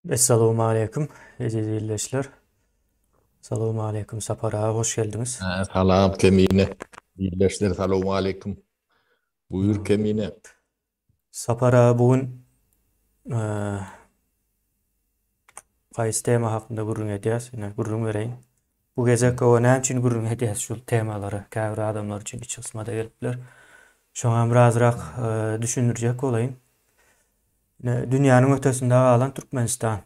Esselamu Aleyküm. Ezizleşler. Selamu Aleyküm. Sapara hoş geldiniz. Salam Kemine. İyileşler. Selamun aleyküm. Buyur Hmm. Kemine. Sapara bugün eee qaysı tema hakkında gurrun edýäs? Ine gurrun bereýin. Bu gezek o näme üçin gurrun edýäs şu temalary käbir adamlar üçin iç kysmada gelipler. Şoňa birazrak düşündirjek bolayyn. Dünýäniň ötesinde galan Türkmenistan.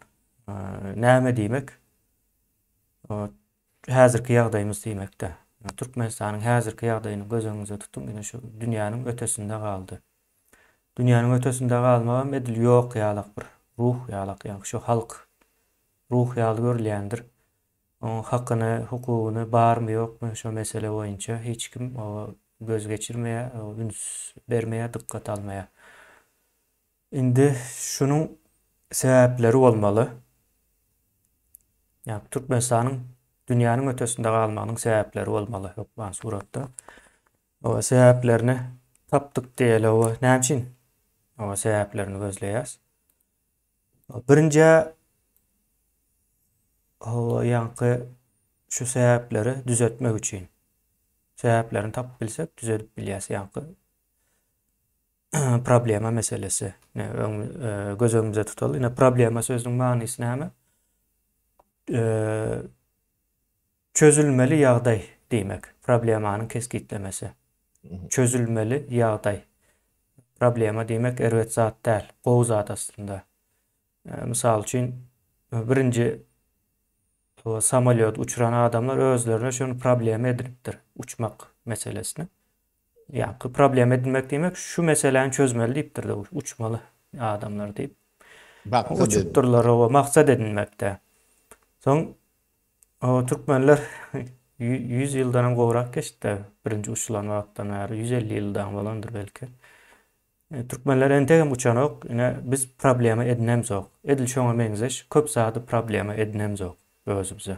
Näme diýmek? O häzirki ýagdaýymyz diýmekde. Türkmenistanyň häzirki ýagdaýyny göz öňüňizde tutun, ine şu dünýäniň ötesinde galdy. Dünýäniň ötesinde galmagan edil ýok ýalyk bir ruh ýalyk, ýani şu halk ruh ýaly görülýändir. Onuň hakyny, hukugyny barmy ýokmy şu mesele boýunça hiç kim göz geçirmeýär, üns bermeýär, dykkat almaýar. Indi şunun sebäpleri bolmaly. Ýani Türkmenistanyň dünýäniň ötesinde galmagynyň sebäpleri bolmaly ýokman suratda. O sebäplerini tapdyk diýeli, o näme üçin o sebäplerini gözleýäs. Birinji ýanky şu sebäpleri düzeltmek üçin. Sebäplerini tapyp bilsek düzeltip bilýäs ýanky problema meselesi. Göz öňümizde tutaly. Ine problema sözüniň manysy näme? Çözülmeli ýagdaý diýmek. Problemanyň keskitlemesi. Çözülmeli ýagdaý. Problema diýmek erwet zat däl, gowy zat aslında. Misal üçin birinji o samolyot uçuran adamlar özlerine şunu problem edipdir. Uçmak meselesini. Ýani problem edilmek diýmek şu meseleni çözmeli diýipdir de uçmaly adamlar diýip. Baktı dedi. Uçupdurlar, o maksat edilmekde. Soň o türkmenler 100 ýyldan gowrak geçdi. Birinji uçulan wagtdan bäri 150 ýyldan bolandyr belki. Türkmenler entegem uçanok, ine biz problema edinemzok. Edil şoňa meňzeş, köp zady problema edinemzok özümüze.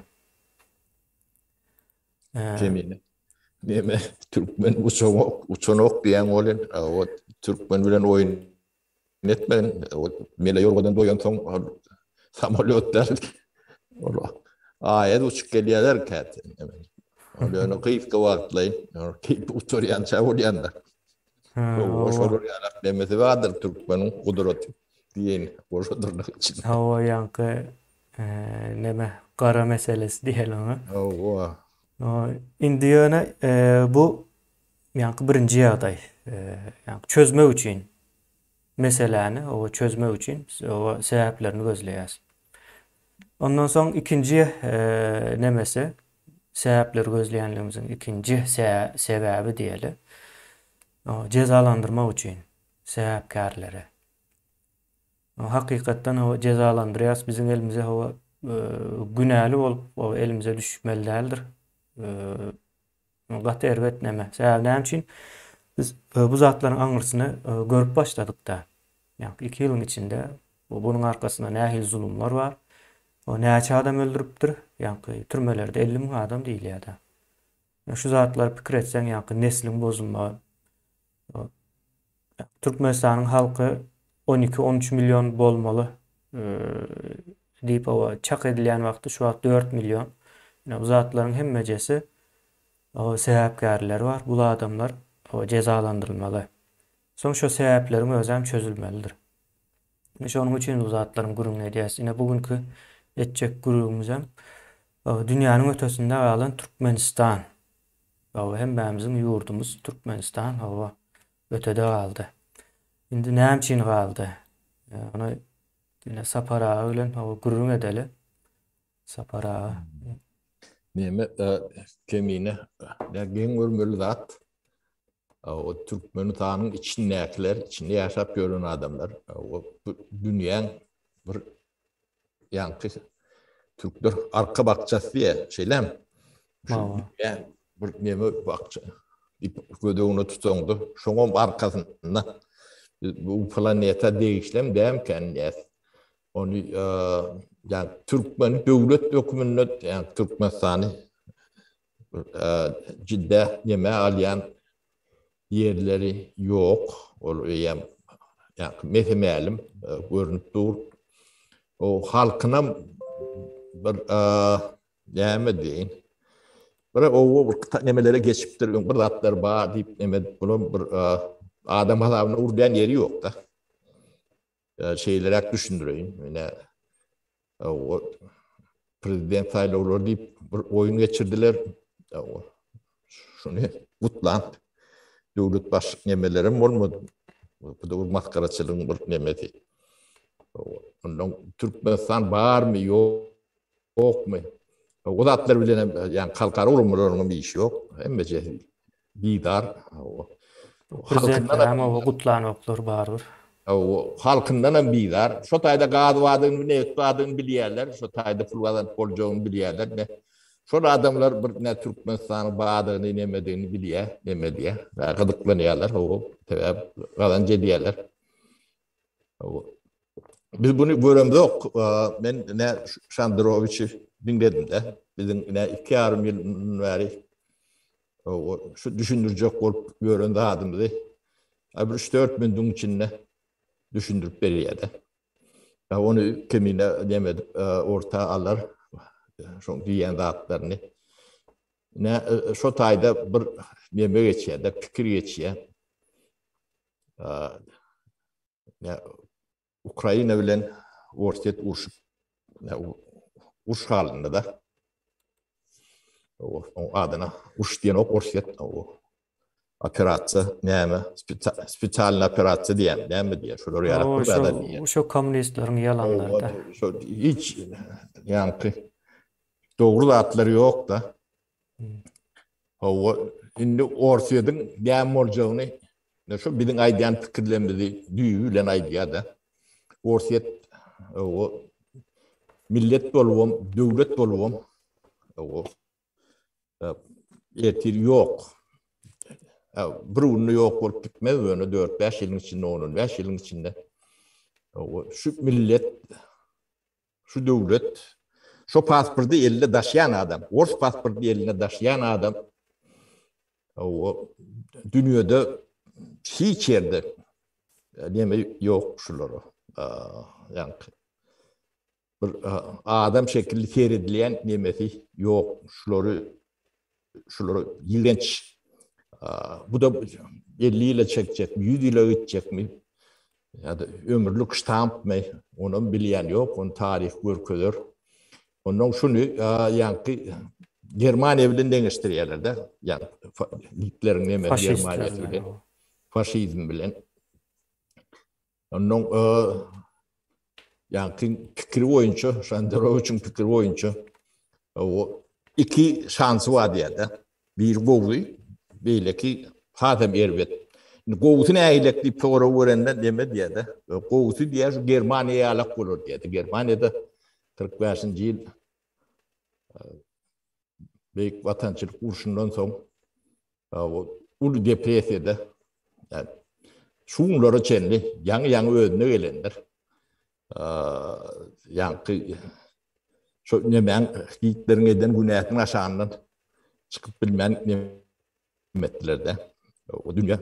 Kemine. Neme Türkmen uçanok diýen bolan o Türkmen bilen oýun etmen o mele ýolgadan doýan soň samolyotlar aýat uçup gelýärler kat. Onu kıyıfka wagtlaýyn. Kıyıp uçurýança bolýanda. O şolur ýalak demesi vardır Türkmeniň gudraty diýen. O şolurlyk için. O ýanky neme gara meselesi diýelim ona. O Indi ýöne bu ýanky birinji ýagdaý. Ýani çözmek üçin meseleni, o çözmek üçin o sebäplerini gözleýäs. Ondan soň ikinji nemesi sebäpleri gözleýänligimiziň ikinji sebäbi diýeli. O cezalandyrmak üçin sebäpkärleri. O hakykatdan o cezalandyrýas bizim elimize o günäli bolup o elimize düşmeli däldir. Gaty erwet neme? Näme üçin biz bu zatlaryň aňyrsyny görüp başladyk da. Ýani 2 ýylyň içinde bunuň arkasynda nähil zulumlar bar. O näçe adam öldürüpdir? Ýani türmelerde 50 000 adam diýilýär da. Şu zatlar pikir etseň ýani neslin bozulma. Türkmenistanyň halky 12-13 milyon bolmaly diýip o çak edilýän wagtda şu wagt 4 milyon. Ýani bu zatlaryň hemmejesi o sebäpkärleri bar. Bu adamlar o cezalandyrylmaly. Soň şu sebäplerin özem çözülmelidir. Şonuň üçin bu zatlaryň gurrun edýäs. Ine bugünkü etjek gurrumuz hem dünýäniň ötesinde galan Türkmenistan. O hem bämizin ýurdumuz Türkmenistan o ötede galdy. Indi näme üçin galdy? Ona ine Sapara bilen o gurrun edeli. Sapara neme Kemine dergen görmeli zat. O Türkmenistanyň içindäkiler, içinde ýaşap ýören adamlar, o dünýäň bir ýanky Türkler arka bakçasy diýe şeýlem. Bir neme bakça. Gödöňüne tutsaňdy, şoňa arkasynda bu planeta değişlem dämken ýa. Onu ýani Türkmen döwlet dokumentyny ýani Türkmenistany jidde neme alýan yerleri yok. Ol ýa mehmelim görünüp dur. o halkına bir näme deyin. Bir o nemelere geçipdir, bir zatlar bar deyip neme bunu bir adam hesabına urdayan yeri yok da. Şeyleri düşündüreyim. Yine o prezident sayılır deyip bir oyun geçirdiler. Şunu Gutland devlet başlık nemelerim olmadı. Bu da maskaraçılığın bir nemeti. Ondan Türkmenistan var mı yok mu? O zatlar bilen yani kalkar olumlularının bir işi yok. Hem de lidar Prezidentler halkından ama o gutlanoklar bardır. o halkından bidar. Şu tayda gadwadığını ne etwadığını bilýärler. Şu tayda pulwadan boljogyny bilýärler. Ne şu adamlar bir ne Türkmenistan'ın bağdığını nemediğini bilýär, nemediýär. Ve gıdıklanýarlar. O sebäp galan jedýärler. Biz bunu göremde yok. Ben ne Şandroviç'i dinledim de. Bizim ne 2,5 yıl beri şu düşündürecek olup görende adımdı. 3-4 bindin içinde düşündürüp beriyedi. Onu kimine demedim orta alır. Şu diyen dağıtlarını. Ne şu tayda bir neme geçiyor da fikir geçiyor. Ne Ukrayna bilen ortet uruş halinde da o adına uruş diyen ortet o operatsiya näme spesial operatsiya diýen näme diýer şol ýarak bir adam diýer. Şu komünistlerin yalanları da. Hiç yani doğru atlary yok da. O indi ortadan näme boljagyny şu biziň aýdýan pikirlerimizi düýü bilen aýdýar da. Orset o millet bolwam, döwlet bolwam o etir yok. Brunnu yok olup gitmez öyle 4-5 yılın içinde onun 5 yılın içinde şu millet şu devlet şu pasportu eline taşıyan adam Ors pasportu eline taşıyan adam o dünyada hiç yerde deme yok şuları yani bir adam şekilli seyredilen nemesi yok şuları ilginç. Bu da 50 ile çekecek mi, 100 ile gidecek mi? Ya da ömürlük ştamp mı? Onun bilyen yok, onun tarih görkülür. Onun şunu, yani Germaniya bilen deňeşdirýärler de, yani Hitler'in neme Germaniya bilen, faşizm bilen. Onun yani fikri boýunça, Şandroviç'in fikri boýunça o iki şansy var diýerler. Bir gowy belki Hatem Erbet. Gowusyny äýlekdi pora görende deme diýdi. Gowusy diýär Germaniýa alak bolar diýdi. Germaniýada 45-nji ýyl beýik watançylyk uruşundan soň ulu depresiýada şuňlara çenli ýaňy özüne gelendir. Ýa-ni şu nemen Hitler'in eden günähini aşandan çıkıp bilmän mettlerde o dünya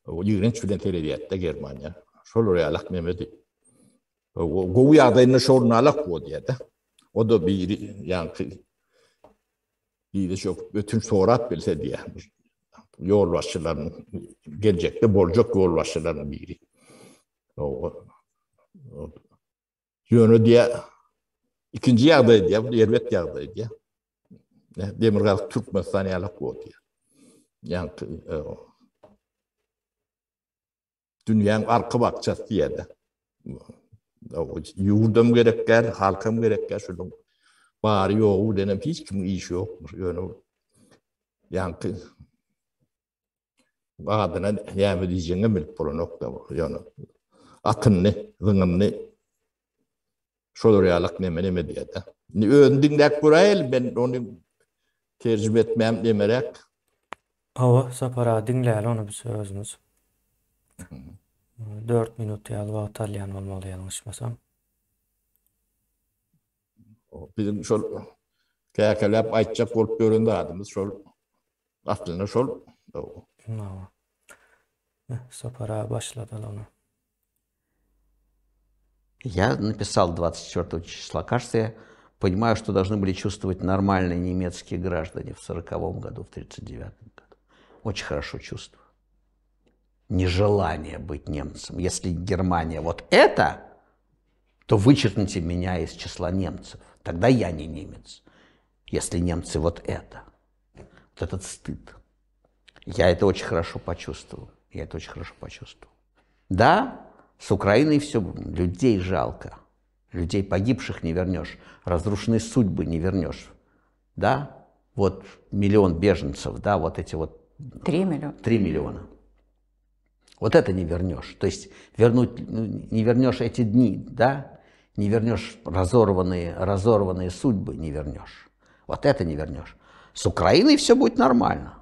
o ýigrenç bilen terbiýetde Germaniýa şol ýalak memedi o gowy ýagdaýyny şol alak bo diýdi o da bir ýa-ni bir çok ötün sorat bilse diýär ýol başçylarynyň geljekde boljak ýol başçylarynyň biri o ýöne diýär ikinji ýagdaý diýär erbet ýagdaý diýär Demirgal Türkmenistan ýalak bo diýär. Yani dünyanın arka bakçası diýerdi. Yurdum gerekler, halkım gerekler, şunun bari yoğu denem hiç kimin işi yok. Yani adına yäme diýjeňe bilip bolan nokta bu. Yani atynny, zıngynny şol ýalak neme diýerdi. Öndüňdäk göräýil ben onu tercüme etmem demerek. Hava sapara dinläýär onu bir sözümüz. 4 minut ýaly wagt alýan bolmaly ýalňyşmasam. Bizim şol käkelep aýtjak bolup görende adymyz şol aslında şol. Sapara başlady onu. Я написал 24 числа. Кажется, я понимаю, что должны были чувствовать нормальные немецкие граждане в 40-м году, в 39-м году. Очень хорошо чувствую. Нежелание быть немцем. Если Германия вот это, то вычеркните меня из числа немцев. Тогда я не немец. Если немцы вот это. Вот этот стыд. Я это очень хорошо почувствовал. Да, с Украиной все, людей жалко. Людей погибших не вернешь. Разрушенные судьбы не вернешь. Да, вот 1 миллион беженцев, да, вот эти вот 3 миллиона. 3 миллиона. Вот это не вернешь. То есть не вернешь эти дни, да, не вернешь разорванные судьбы, не вернешь. Вот это не вернешь. С Украиной все будет нормально,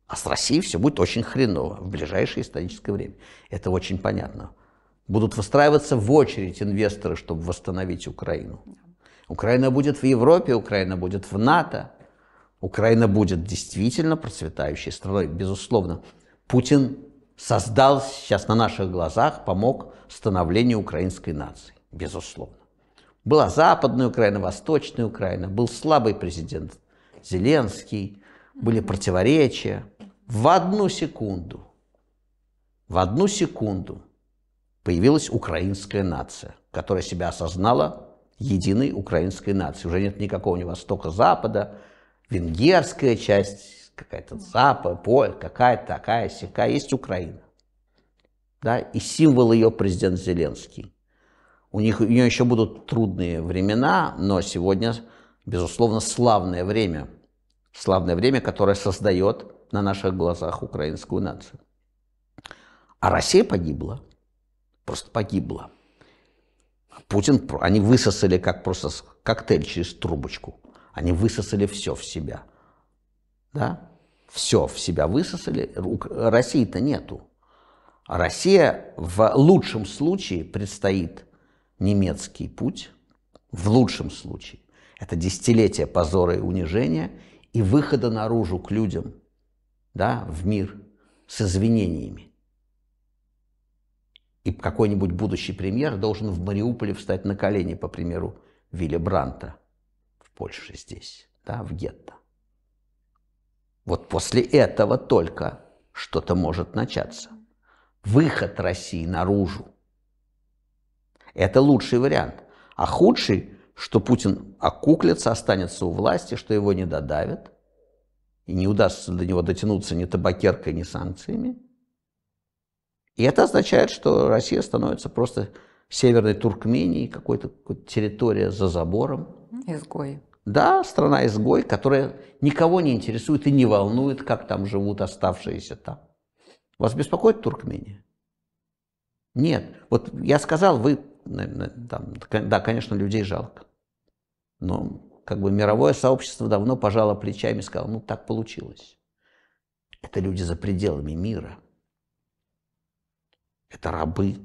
а с Россией все будет очень хреново в ближайшее историческое время. Это очень понятно. Будут выстраиваться в очередь инвесторы, чтобы восстановить Украину. Украина будет в Европе, Украина будет в НАТО. Украина будет действительно процветающей страной, безусловно. Путин создал сейчас на наших глазах, помог становлению украинской нации, безусловно. Была Западная Украина, Восточная Украина, был слабый президент Зеленский, были противоречия. В одну секунду появилась украинская нация, которая себя осознала единой украинской нацией. Уже нет никакого ни Востока-Запада, венгерская часть, какая-то Запад, Поль, какая-то такая-сякая, есть Украина. Да? И символ ее президент Зеленский. У нее еще будут трудные времена, но сегодня, безусловно, славное время, которое создает на наших глазах украинскую нацию. А Россия погибла, просто погибла. Путин, они высосали как просто коктейль через трубочку. Они высосали все в себя. Да? Все в себя высосали. России-то нету. А Россия в лучшем случае предстоит немецкий путь. В лучшем случае. Это десятилетие позора и унижения и выхода наружу к людям, да, в мир с извинениями. И какой-нибудь будущий премьер должен в Мариуполе встать на колени, по примеру Вилли Брандта в Польше здесь, да, в гетто. Вот после этого только что-то может начаться. Выход России наружу. Это лучший вариант. А худший, что Путин окуклится, останется у власти, что его не додавят, и не удастся до него дотянуться ни табакеркой, ни санкциями. И это означает, что Россия становится просто северной Туркменией, какой-то территория за забором. Изгой. Да, страна-изгой, которая никого не интересует и не волнует, как там живут оставшиеся там. Вас беспокоит Туркмения? Нет. Вот я сказал, вы, там, да, конечно, людей жалко. Но как бы мировое сообщество давно пожало плечами и сказало, ну так получилось. Это люди за пределами мира. Это рабы.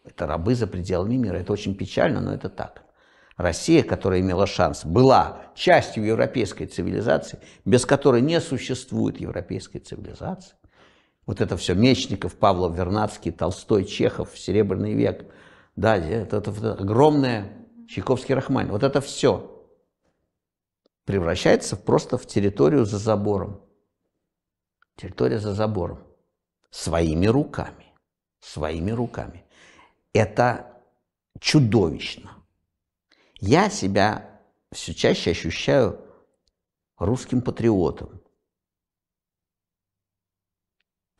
Это рабы за пределами мира. Это очень печально, но это так. Россия, которая имела шанс, была частью европейской цивилизации, без которой не существует европейской цивилизации. Вот это все Мечников, Павлов, Вернадский, Толстой, Чехов, Серебряный век. Да, это огромное, Чайковский, Рахманин. Вот это все превращается просто в территорию за забором. Территория за забором. Своими руками. Своими руками. Это чудовищно. Я себя все чаще ощущаю русским патриотом.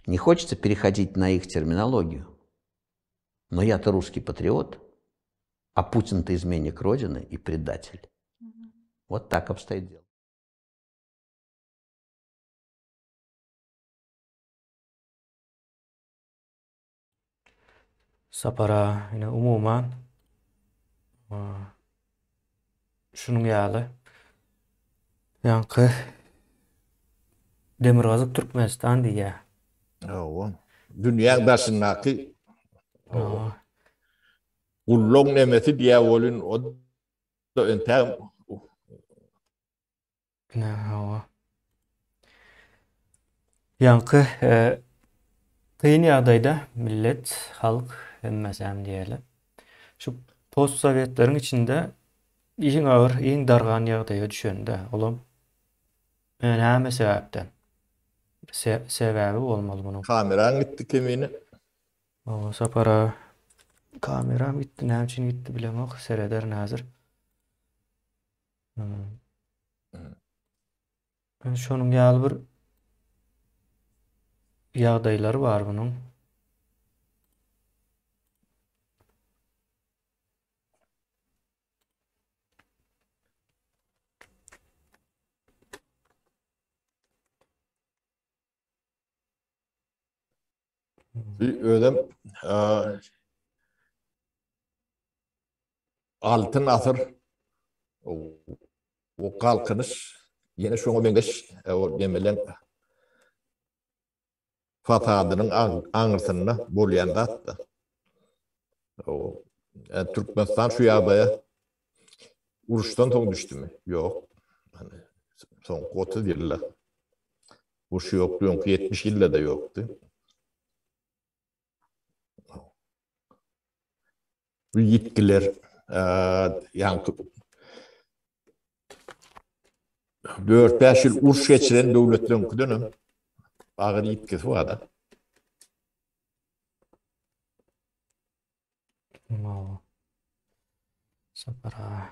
Не хочется переходить на их терминологию, но я-то русский патриот, а Путин-то изменник Родины и предатель. Вот так обстоит дело. Sapara yine umuman şunun ýaly ýaňky Demirgazyk Türkmenistan diýär. Dünya başındaki Ullong nemesi diye olun o da öntem. Ýaňky kıyın ýagdaýda millet, halk hemmesem diýelim. Şu post Sovetlerin içinde iň ağır, iň dargan ýagdaýa düşende olam näme sebäpden? Sebäbi bolmaly munyň. Kameran gitti kemini. O sapara kameram gitti, näme üçin gitti bilemok, sereder näzir. Ben şonuň ýaly bir ýagdaýlary bar munyň. Bir ödem altın asır o kalkınış yine şoňa meňeş o demelen fasadynyň aňyrsyna bolýan zatda. O Türkmenistan şu ýagdaýa uruşdan soň düşdümi? Ýok. Hani soňky 30 ýyllar. Uruş ýok, 70 ýyllarda ýokdy. Bu yetkiler yani 4-5 ýyl uruş geçiren döwletlerin dönüm agyr yetkisi barda. Sapara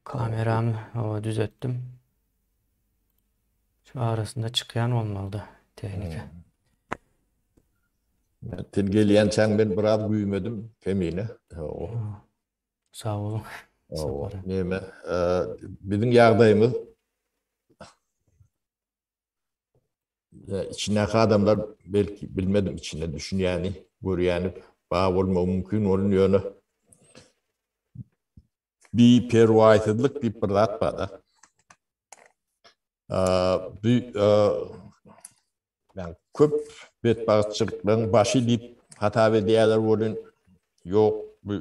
kameramı o düzeltdim. Şu arasında çıkayan olmalı tehlike. Ten gelýän çaň ben biraz güýmedim kemine. Sağ olun. Sapara. Näme? Biziň ýagdaýymyz içindäki adamlar belki bilmedim içinde düşünýäni, görýäni ba bolmagy mümkin olan ýöne. Bir perwaýsızlyk diýip bir zat barda. Yani köp betbagatçylyklaryň başy diýip hata we diýerler bolan ýok. Bu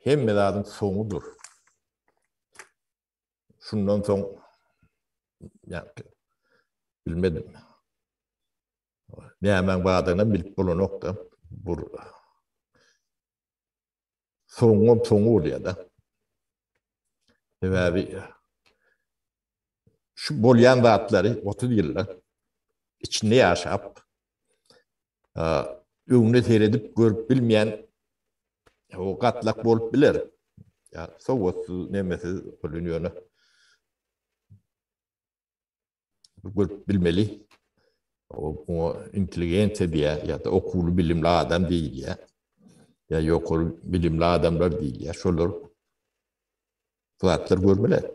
hemme zadyň soňudur. Şundan soň yani bilmedim. Näme bardygyny bilip bolanokda. Bu soňum bolýar da. Sebäbi şu bolýan zatlary 30 ýyllar içinde ýaşap öňüne seredip görüp bilmeýän o gatlak bolup biler. Ya sowatsyz nemesiz bolýany. Görüp bilmeli. O inteligensiýa diýär ýa-da okuly bilimli adam diýil ýa. Ya ýokary bilimli adamlar diýil ýa. Şolar zatlar görmeler.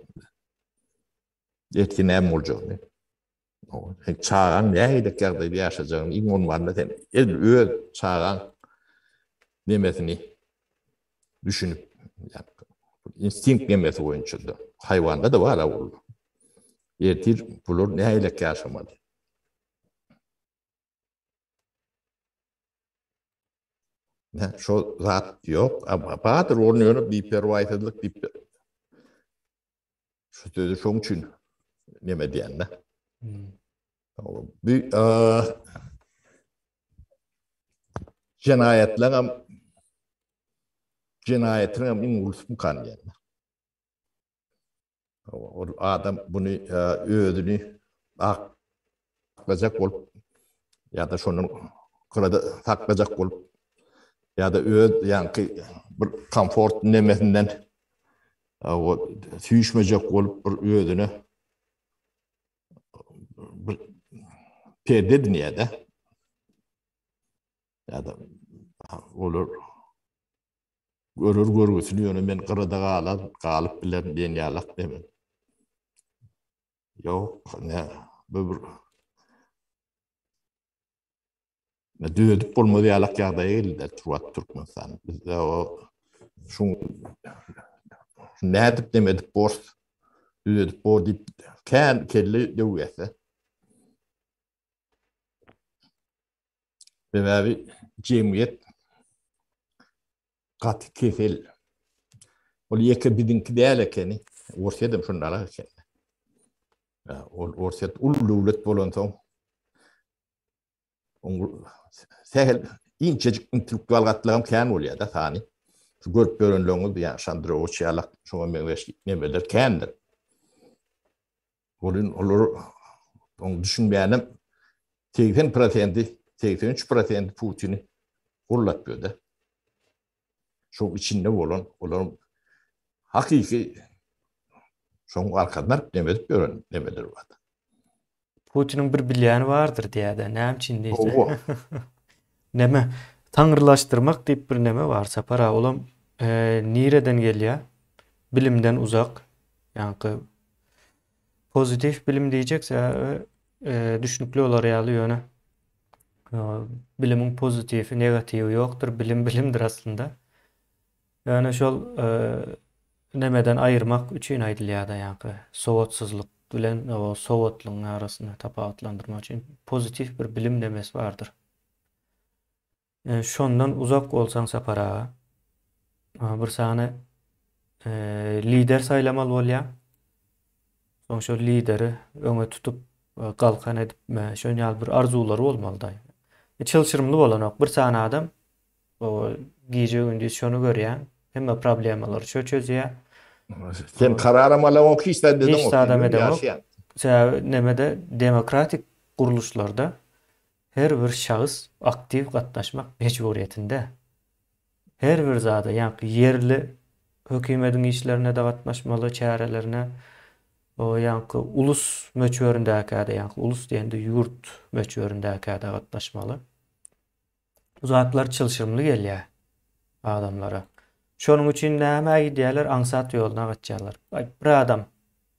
Etki näme boljak? Çağan nähede ýagdaýda ýaşajagyny iň onmandy sen öz çağan nemesini düşünüp instinkt nemesi boýunça da haýwanda da bar ol. Ertir bular nähede ýaşamady. Şo zat ýok, ama batyr olunyň bir perwaýsızlyk diýip şu sözi şoň üçin neme diýende. Bir cinayetlerin iň ulus kan diýende. O adam bunu özüni aklajak bolup ýa-da şonuň kırada saklajak bolup ýa-da öz ýanky bir komfort nemesinden o süýüşmejek bolup bir özüni bir perde dünýäde ýa-da olur görgüsini ýöne men gyrada galyp bilen diýen ýalak deme. Ýok, bir düýedip bolmady ýalak ýagdaýa geldi Türkmenistan. Bizde o şu nädip demedip bors düýedip bor diýip kelli döwgese. Sebäbi jemgyýet gaty kefil. Ol ýeke biziňki däl ekeni, orsedem şundala eken. Ol orset ul döwlet bolan soň sehel İncecik intellektual gatlığım kän bolýar da tani. Görüp görünlüğünü yani Şandroğuçyalak şoňa meňzeşlik nemeler kändir. Onu düşünmeýänem 80%, 83% Putin'i gurlatýar da. Şoň içinde bolan, olar hakiki şoň arkadan nemeler var. Putin'in bir bilýäni bardyr diýär-de. Näme üçin diýse. Owa. Neme? Taňrylaşdyrmak diýip bir neme bar sapara. Olam nireden gelýär? Bilimden uzak. Ýani pozitif bilim diýjekse düşünükli olar ýaly ýöne. Bilimin pozitifi, negativi ýokdur. Bilim bilimdir aslında. Yani şol nemeden ayırmak üçün aýdylýar da ýani sowatsyzlyk bilen o sowatlygyň arasyna tapawatlandyrmak üçin pozitif bir bilim demesi bardyr. Şondan uzak bolsaň sapara bir sany lider saýlamaly bolýar. Soň şol lideri öňe tutup galkan edip şol ýaly bir arzulary bolmaly da. Çylşyrymly bolanok bir sany adam o gije gündüz şonu görýär. Hemme problemalary şo çözýär. Sen kararım alamok hiç de dedim Hiç de adam edemok. yaşayan. Nemede demokratik guruluşlarda her bir şahıs aktiv gatnaşmak mecburiyetinde. Her bir zada ýani yerli hökümetiň işlerine de gatnaşmaly, çärelerine o ýani ulus möçberindäki ýani ulus diýende ýurt möçberindäki gatnaşmaly. Uzatlar çylşyrymly gelýär adamlara. Şonuň üçin näme diýerler, aňsat ýoluna gatjalar. Bir adam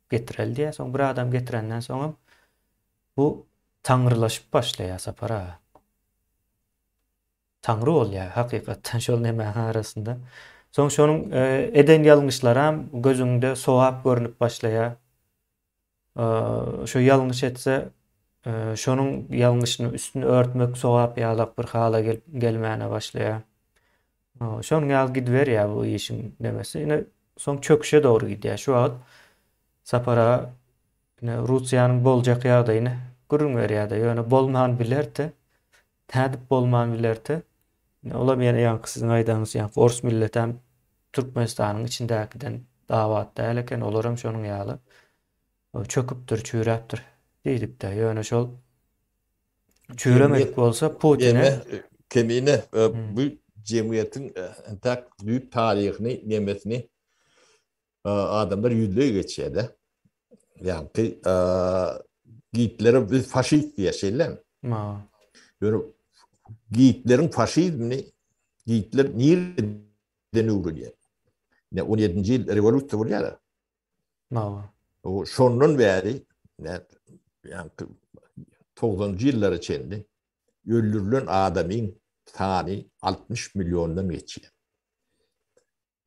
getireldi diýär, soň bir adam getirenden soň bu taňrylaşyp başlaýar sapara. Taňry bolýar hakykatdan şol neme arasynda. Soň şonuň eden ýalňyşlary hem gözüňde sowap görünüp başlaýar. Şo ýalňyş etse şonuň ýalňyşyny üstüne örtmek sowap ýalak bir hala gelmäne başlaýar. Şonuň ýaly gidberýär bu işin demesi. Ine soň çöküşe dogry gidýär. Şu wagt sapara Russiýanyň boljak ýagdaýyny gürrüň berýär-de. Ýöne bolman bilerdi. Tädip bolman bilerdi. Olam ýene siziň aýdaňyz ýani Fors millet hem Türkmenistanyň içindäkiden dawat däl eken, olar hem şonuň ýaly çöküpdir, çüräpdir diýdik de. Ýöne şol çüremek bolsa Putin'e Kemine bu cemiyetin tak büyük tarihini, nimetini adamlar yüzlüğe geçiyor da. Yani Giyitlerin bir faşist diye şeyler. Böyle Giyitlerin faşizmini Giyitler nereden uğruyor? Ne 17. yıl revolüsyon oluyor ya. O şonun beri yani 90. yıllar içinde öldürülen adamın tani 60 milyondan geçiyor.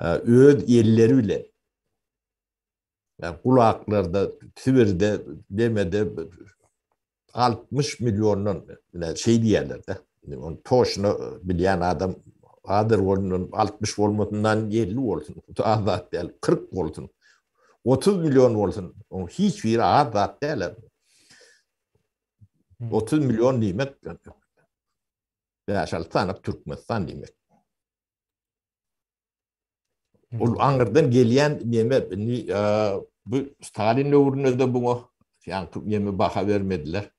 Öz yerleriyle yani kulaklarda, Sibir'de demede 60 milyondan şey diyorlar da. Onu toşunu bilen adam adır olsun, 60 olmasından 50 olsun, azat değil, 40 olsun, 30 milyon olsun, hiçbir azat değil. 30 milyon demek, Yaşaltanıp Türkmenistan demek. O anırdan gelen yeme bu Stalin'le uğruna da bunu yani yeme baha vermediler.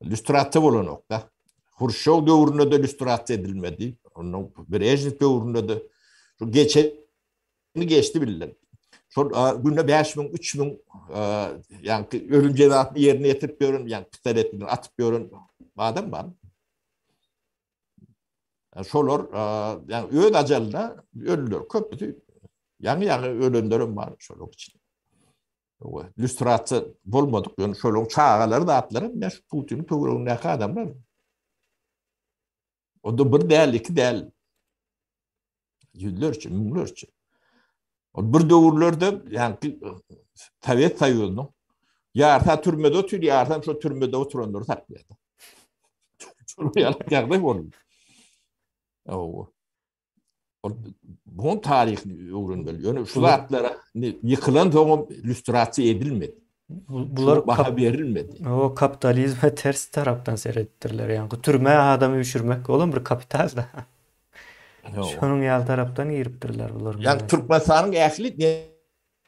Lüstratı olan nokta. Hurşov uğruna da lüstratı edilmedi. Onun Brejnev uğruna da şu geçti bilirler. Şu günde 5.000, 3.000 yani ölüm cezasını yerine getirip görün, yani pistoletini atıp görün adam var. Şolor yani öd ajalda ölüler köpütü yani ölünlerim var şolok için. Lüstratı bolmadık yani şolok çağaları da atlarım ya şu Putin'in toğruluğundaki adamlar. O da bir değil, iki değil. Yüzlerce, milyonlarca. O bir doğrularda yani tavet sayıyordum. Yarta türmede otur, yarta şu türmede oturanları taklıyordu. Şunu yardım oldu. Bunun tarihini öğrenmeli. Yani şu zatlara yıkılan zaman lüstrasyon edilmedi. Bular Şu baha verilmedi. o kapitalizme ters taraftan seyrettirler. Yani türme adamı düşürmek olur bir kapital da. Yo. Şonun ýaly tarapdan giripdirler bular Yani meňe. Türkmenistan'ın ähli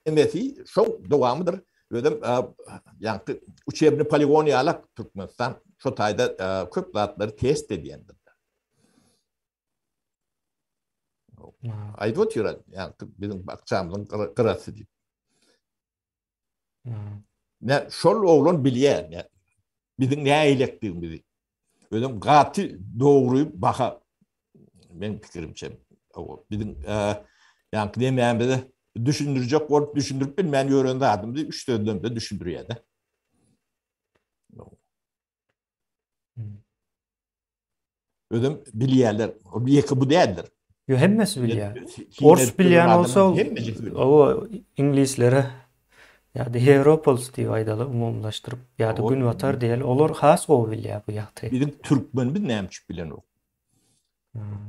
nemesi şu dowamydyr. Ödem yani uçebni poligonu ýalak Türkmenistan şu taýda köp zatlary test edýändir. Ha, Aýdyp oturar. Yani bizim bakçamyzyň gyrasy diýip. ha. Ne şol oglan bilýär. Ne bizim näme elekdigimizi. Ödem gaty dogruy baha men pikirimçe. O bizim yani demeyende düşündürecek bolup düşündürüp bilmeyen ýörendi adamdy 3 döndümde düşündürýärdi. Ödem bilýärler. O bir bu değildir. Yo hemmesi bilýär. Ors Ors bilýän bolsa o o inglislere ya da Europols diýip aýdaly umumlaşdyryp ya da O- Günwatar diýel olar has o bilýär bu ýagty. bizim Türkmen biz näme bilen o.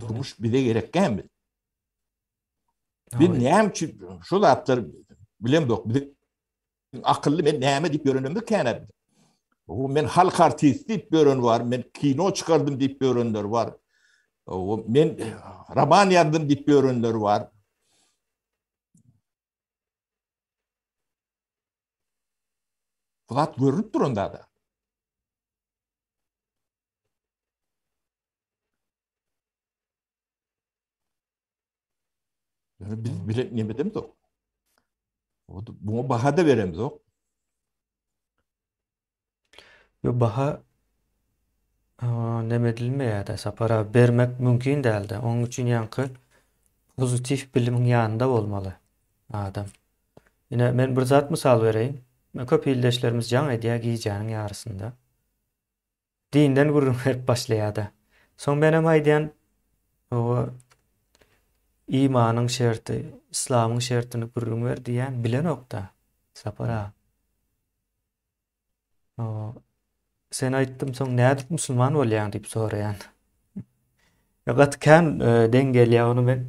Durmuş bize gerekkenmi? Bir näme şu zatlar bilemdok. Bizim akıllı men näme diýip ýörenemdi kene. O men halk artisti diýip ýören var, men kino çıkardım diýip ýörenler var. O men roman ýazdım diýip ýörenler var. Bu zat görünüp duranda da. Yani biz bile ne dedim de o. Buna baha da veremiz o. Yo baha neme dilmeýär da sapara bermek mümkin däldi. Onuň üçin ýanky pozitif bilimiň ýanynda bolmaly adam. Ine men bir zat mysal bereýin. Men köp ildeşlerimiz jaň edýär giýjäniň ýarysynda. Dinden gurulmak başlaýardy. Soň benem aýdýan o imanyň şerti, İslamyň şertini gurulmak diýen bilen okda. Sapara. O sen aýtdym soň nädip musulman bolýan diýip soraýan. Ýagat kan dengelýär onu men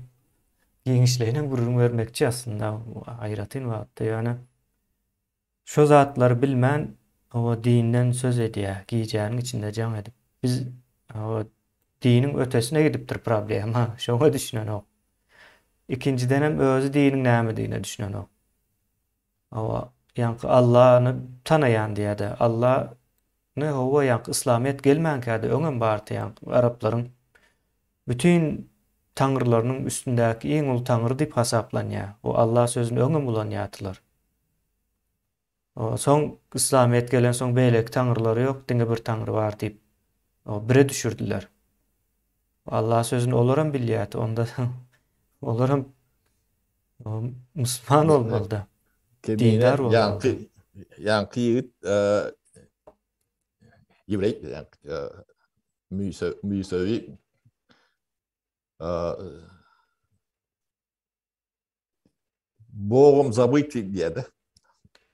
giňişleýine gurulmak bermekçi aslında aýratyn wagtda ýöne şu zatlary bilmän o dinden söz edýär, giýjäniň içinde jaň edip. Biz o diniň ötesine gidipdir problem ha. Şoňa düşünen ok. İkinciden hem özü diniň näme düşünen ok. O ýanky Allah'ny tanayan diýär-de. Allah ne howa ýanky İslamiyet gelmänkäde öňem barty ýanky Araplaryň bütün tanrılarynyň üstündäki iň ulu tanrı diýip hasaplanýar. O Allah sözüni öňem bulanýardylar. O soň İslamiyet gelen soň beýleki tanrylary ýok, diňe bir tanrı bar diýip o bire düşürdiler. Allah sözüni olaram bilýärdi. Onda olaram musulman olmaly da. Dindar olmaly. Yankı ýigit ýebrey Müsevi boğum zabıyti diýdi.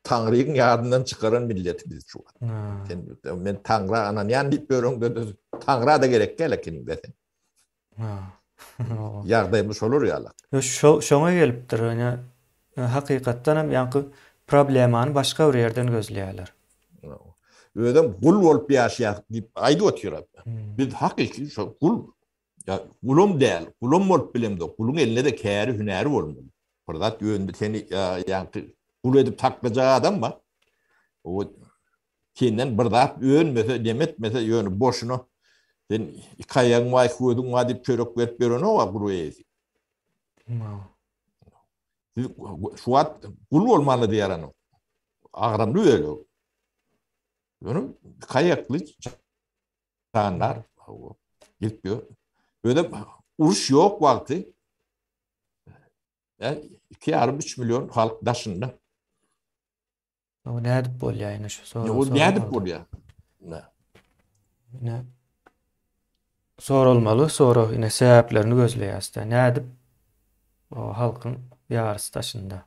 Tanrı'nın yardımından çıkaran milleti biz şu an. Ben Tanrı anan yan diýip ýöreň Tanrı da gerek gelekin dedi. Yardımcı olur ýalak. Şoňa gelipdir. Ýa hakykatdan hem ýanky problemany başga bir ýerden gözleýärler. Ödem gul bolup ýaşaýar diýip aýdyp oturar. Biz hakyky şu gul ya gulum däl, gulum bolup bilemdi. Gulun eline de käri hünäri bolmaly. Birdat ýönde seni ýanky gul edip taklajak adam ba. O kenden birdat ýönmese demetmese ýöny boşuna sen kaýaň waý ködüň wa diýip çörek berip bereni o gulu ýezi. Şu wagt gul bolmaly diýär agramly öýle. Ýöne kaýakly çanlar gitmiyor. Böyle uruş yok vakti. Yani 2,5 milyon halk daşında. O nädip bolýar ýene şu soru. O nädip bolýar? Ne? Sorulmaly, sonra ýene sebäplerini gözleýärdi. Nädip o halkyň ýarysy taşynda.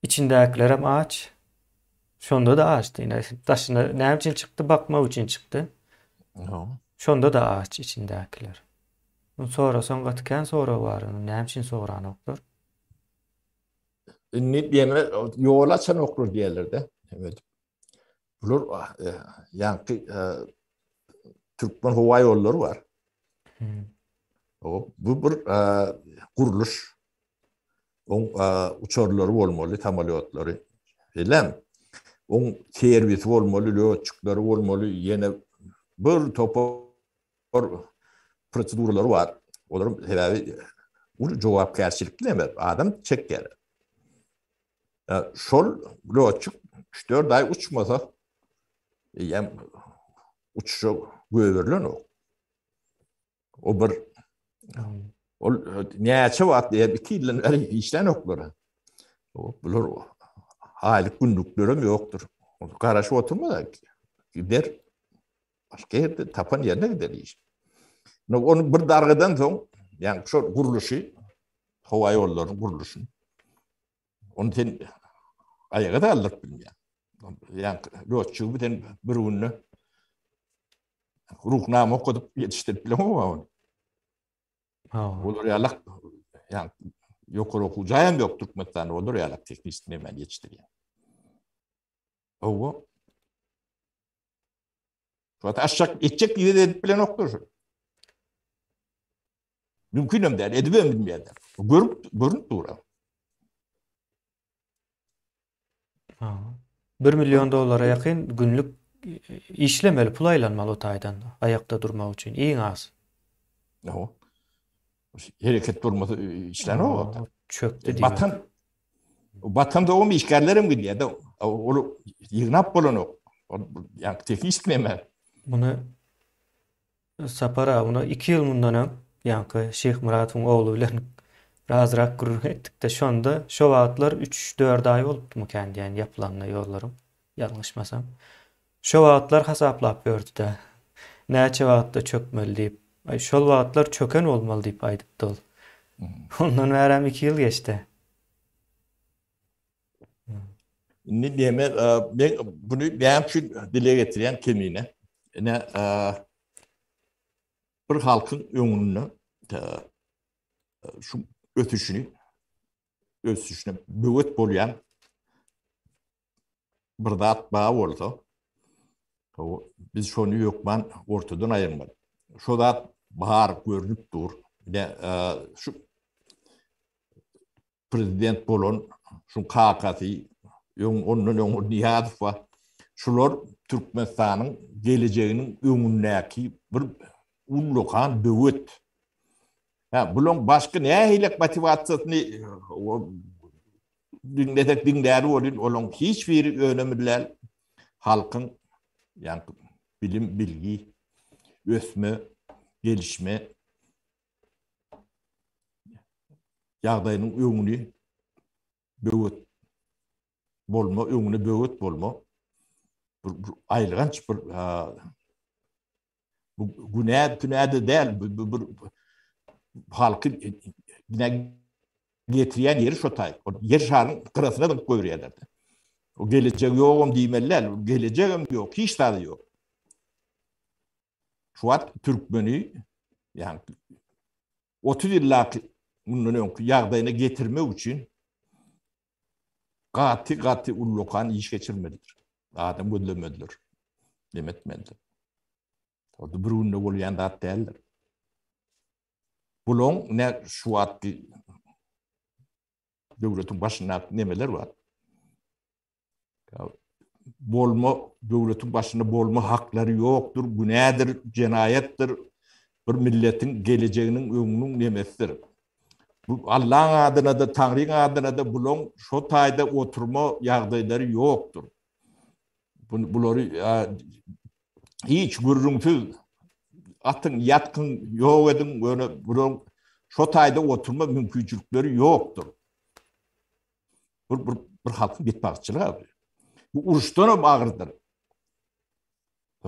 İçindekiler hem aç. Şonda da açtı ýene taşyna näme üçin çykdy? Bakmak üçin çykdy. Şonda da aç içindekiler. Sonra son gatken sonra var. Näme üçin soran oklar? Ne diyeme yola açan okur diyorlar. Evet. Bulur yankı Türkmen hava yolları var. Bu bir kuruluş. On uçarları olmalı, tamaliyotları. Öyle. On servisi olmalı, löçükleri olmalı. Yine bir topar prosedurları var. Onların sebebi cevapkarşılıklı değil mi? Adam çeker. Şol löçük 3-4 ay uçmasa yani uçuşu göğürlün o. O bir o niyatçı vaat diye 2 yılın işten okları. O bulur aylık günlüklerim yoktur. Karşı oturma gider başka yerde tapan yerine gider iş. Onu bir dargıdan sonra yani şu kuruluşu hava yollarının kuruluşu onu sen ayağa da aldık bilmiyorum. Yani loççu bir ünlü ruhname okuduk yetiştirip bile ama olur yalak yani yok okuyacağım yok Türkmenistan olur yalak teknisini hemen yetiştiriyor. O fakat aşağı edecek gibi de edip bile noktur. Mümkün hem der, edibim bilmeyen der. Görüp durur. 1 milyon dolara yakın günlük işlemeli, pul aylanmalı o taydan ayakta durmak için. İyi az. O hareket durması işler o. Çöktü diye. Batanda o mu işgallerim gidiyor da o yığınap bolan o. Yani teknik neme. Bunu Sapara, bunu 2 yıl bundan yankı Şeyh Murat'ın oğlu bilen razırak gurur ettik de şu anda şu vaatlar 3-4 ay oldu mu kendi yani yapılanla yollarım. Yanlışmasam. Şu vaatlar hesaplap gördü de. Näçe vaatta çökmeli deyip. Ay şol vaatlar çöken olmalı deyip aydıp dol. Ondan verem 2 yıl geçti. Ne diyeme ben bunu benim için dile getiren kimine. Ne bir halkın ömrünü şu ötüşünü büyüt bolayan bir zat bağı oldu. Biz şunu yokman ortadan ayırmadık. Şu zat bahar görünüp dur. Ne şu prezident bolon şu kakası onun Nihat var. Şular Türkmenistan'ın geleceğinin önündeki bir ullukan büyüt. Ha, bunun başka ne hilek motivasyasını dinleri olun, onun hiçbir önemiler halkın yani bilim, bilgi, ösme, gelişme yağdayının önünü büyüt bolma, önünü büyüt bolma. Ayrıca bu günah değil, bu halkı yine getiren yeri şu tay. O yer şarın kırasına da koyuyorlardı. O gelecek yokum diyemeler, geleceğim yok, hiç tadı yok. Şu an Türkmeni yani 30 yıllık bunun yağdayını getirmek için katı ullokan iş geçirmelidir. Adam ödlemelidir. Demetmelidir. O da burunlu olayan da değildir. Bunun ne şu an devletin başına nemeler var. Devletin başında bolma hakları yoktur. Bu nedir? Cinayettir. Bir milletin geleceğinin önünün nemesidir. Bu Allah'ın adına da Tanrı'nın adına da bunun şu tayda oturma yağdayları yoktur. Bunları hiç gürrünsüz atın yatkın yok edin böyle bunun şu tayda oturma mümkünçülükleri yoktur. Bir halkın bitmekçiliği abi. Bu uçtan ağırdır.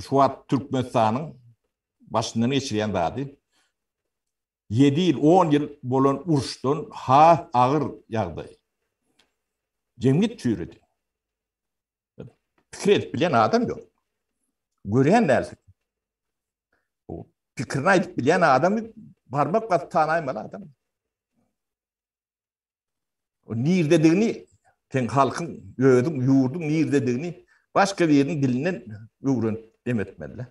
Şu an Türkmenistan'ın başından geçiren dadı 7 yıl, 10 yıl bolan uçtan ağır yağdı. Cemiyet çürüdü. Fikir edip bilen adam yok. Gören dersin. O fikrini edip bilen adamı parmak bat tanıymalı adam. O nir dediğini sen halkın, ödün, yurdun nirdediğini başka birinin dilinden öğren demetmeli.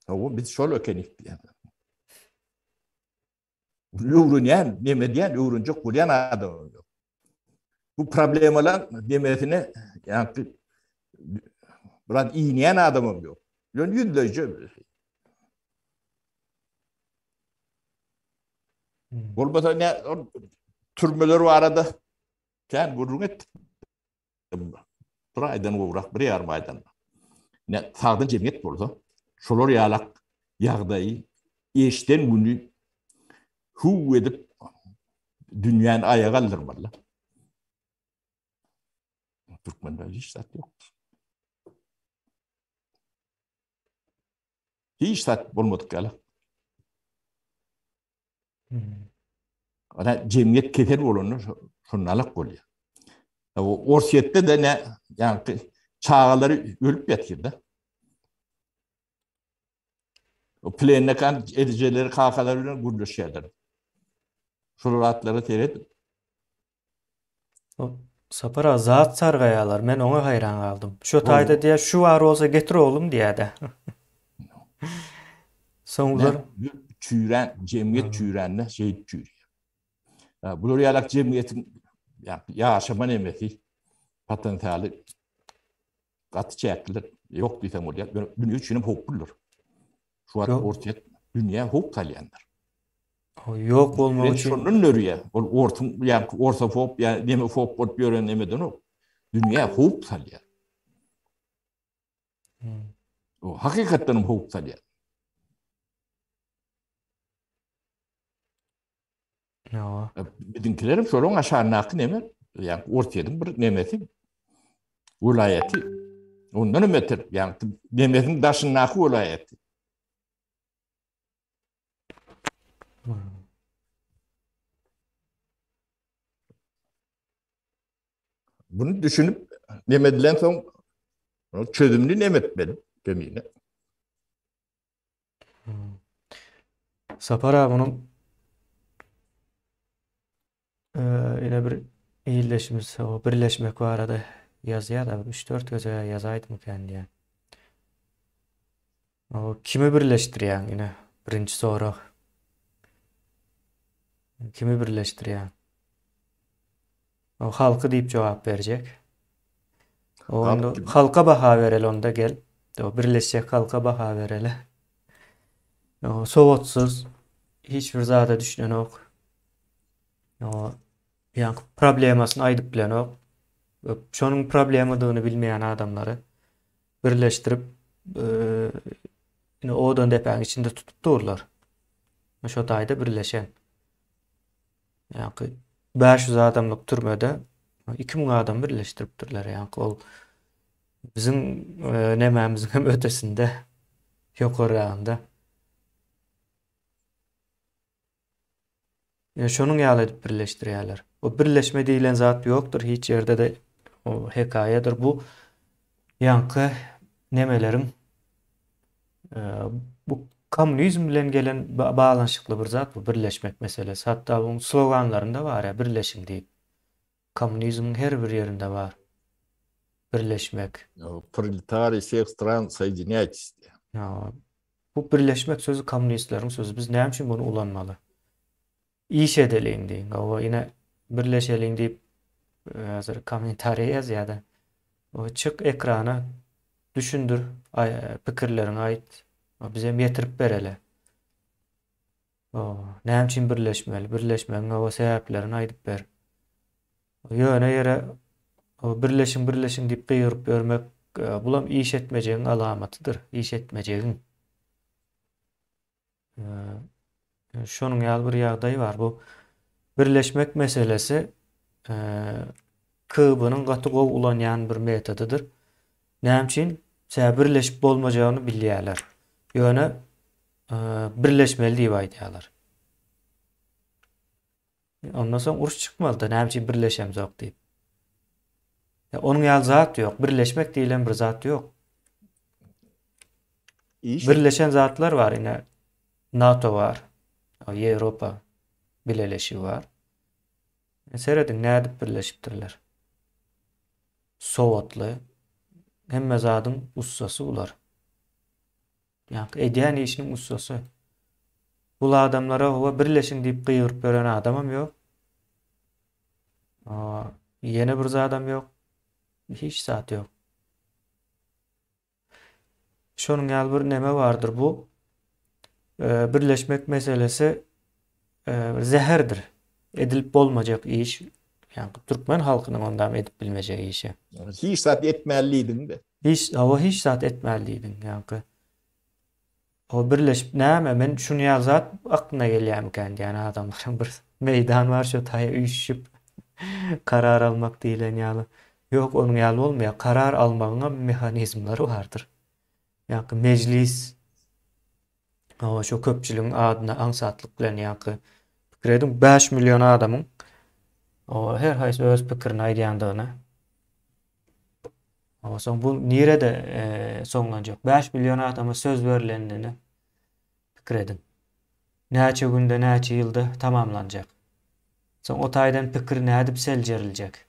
O biz şol ökenik diye. Öğrenen, demediyen, öğrenecek bulyan adam yok. Bu problem olan demesine yani buran iğneyen adamım yok. Yani yüzlerce olmasa ne türmeler var arada. Sen vurun et. Bir aydan uğrak, bir yarım aydan. Ne sağdan cemiyet oldu. Şolar yalak, yağdayı, eşten günü hu edip dünyanın ayağa kaldırmalı. Türkmen'de hiç sat yok. Hiç sat olmadık yalak. Ana cemiyet keter olanı şunnalık oluyor. O orsiyette de ne yani çağları ölüp yatıyrdı. O planne kan edicileri kalkalarıyla guruluşuyorlar. Şuratları teret. O Sapara zat sargayalar. Men ona hayran kaldım. Şu O tayda diye şu var olsa getir oğlum diye de. Soňgular ne çüren cemiyet çürenle şey çürüyor. Bu yalak cemiyetin yani yaşama nemeti potansiyeli katı çekilir. Yok desem oluyor. Dünya için hop bulur. Şu an yok. ortaya dünya hop kalyanlar. O yok olmak Ben için şunun nörüye. Ortum yani orta hop yani deme hop bot bir öğrenemeden o. Dünya hop kalyan. O hakikaten hop kalyan. no. Bizimkilerim şöyle aşağı nakı neme yani ortayadım bir nemeti vilayeti ondan ömetir yani nemetin daşın nakı vilayeti. Bunu düşünüp nemedilen son çözümlü nemet benim demeyine. Sapara bunun yine bir iyilleşimiz, o birleşmek var arada yazıya da 3-4 göze yazaydım kendi yani. O kimi birleştiriyor yine birinci soru. Kimi birleştiriyor? O halkı deyip cevap verecek. O onda Halk gibi. halka baha verel onda gel. O birleşecek halka baha verele. O soğutsuz hiçbir zada düşünen ok. O yani problemasını aydıp bilen ok. Şonun problem olduğunu bilmeyen adamları birleştirip yine odan depen içinde tutup dururlar. Şu tayda birleşen. Yani 500 adamlık türmede 2000 adam birleştirip dururlar. Yani ol bizim nememizin hem ötesinde yok oranda. Yani şonun ýaly edip birleşdirýärler. O birleşme diýilen zat ýokdur hiç ýerde de o hekaýadyr bu. Ýanky nemelerin bu komünizm bilen gelen bağlanşykly bir zat bu birleşmek meselesi. Hatta bu sloganlarynda bar ya birleşin diýip. Komünizmin her bir ýerinde bar. Birleşmek. Proletariy всех стран соединяйтесь. Ya, bu birleşmek sözü komünistlerin sözü. Biz näme üçin bunu ulanmaly? İş edeleyin deyin. O yine birleşelim deyip hazır komentariye yaz ya da o çık ekrana düşündür pikirlerine ait o bize getirip berele. O näme üçin birleşmeli? Birleşmenin o sebeplerini aytıp ber. O ýöne ýere o birleşin deyip gıyırıp görmek bulam iş etmeceğin alamatydyr. İş etmeceğin. Şonun ýaly bir ýagdaý bar. Bu birleşmek meselesi KGB-nyň gaty gowy ulanýan bir metodydyr. Näme üçin? Sebäbi birleşip bolmajagyny bilýärler. Ýöne birleşmeli diýip aýdýarlar. Ondan soň uruş çykmaly da näme üçin birleşemzok diýip. Onuň ýaly zat ýok. Birleşmek diýilen bir zat ýok. Birleşen zatlar var ine. NATO var. Ýewropa bileleşigi var. Seredin nädip birleşipdirler. sowatly, hemme zadın ustası bular. Yani edýän işiniň ustasy. Bu adamlara "Howa birleşin" diýip gyýryp beren adamam ýok. Ýene bir zadam ýok. Hiç zat ýok. Şonuň ýaly bir neme bardyr bu. Birleşmek meselesi zeherdir. Edilip bolmajak iş. Yani Türkmen halkynyň ondam edip bilmejek işi. Hiç zat etmäliydin de. Hiç zat etmäliydin. Yani o birleşip näme men şunu ýa zat aklyna gelýärmiken yani adamlaryň bir meýdan var şu taýa üýüşip karar almak diýilen ýaly. Yok onuň ýaly bolmaýar. Karar almagyňa mehanizmlary bardyr. Yani meclis şu köpçüliğin adyna aňsatlyk bilen ýa-ki pikir 5 milyon adamyň her haýsy öz pikirini aýdýandygyna. Soň bu nirede soňlanjak? 5 milyon adama söz berilenini pikir edin. Näçe günde, näçe ýylda tamamlanjak? Soň o taýdan pikir nädip seljeriljek?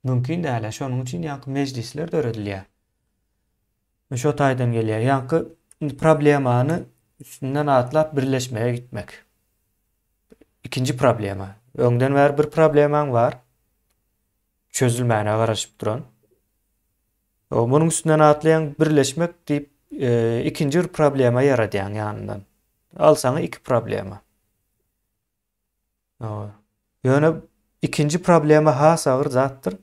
Mümkin däl. Şonuň üçin ýa-ki meclisler döredilýär. Şo taýdan gelýär. Ýa-ki problemany üstünden atlap birleşmeye gitmek. İkinci problema. Öňden bäri bir problemaň bar. Çözülmäne garaşyp duran. Munyň üstünden atlayan birleşmek diýip ikinji bir problema yaradýan ýanyndan. Alsaňy iki problema. Ýöne ikinji problema has agyr zatdyr.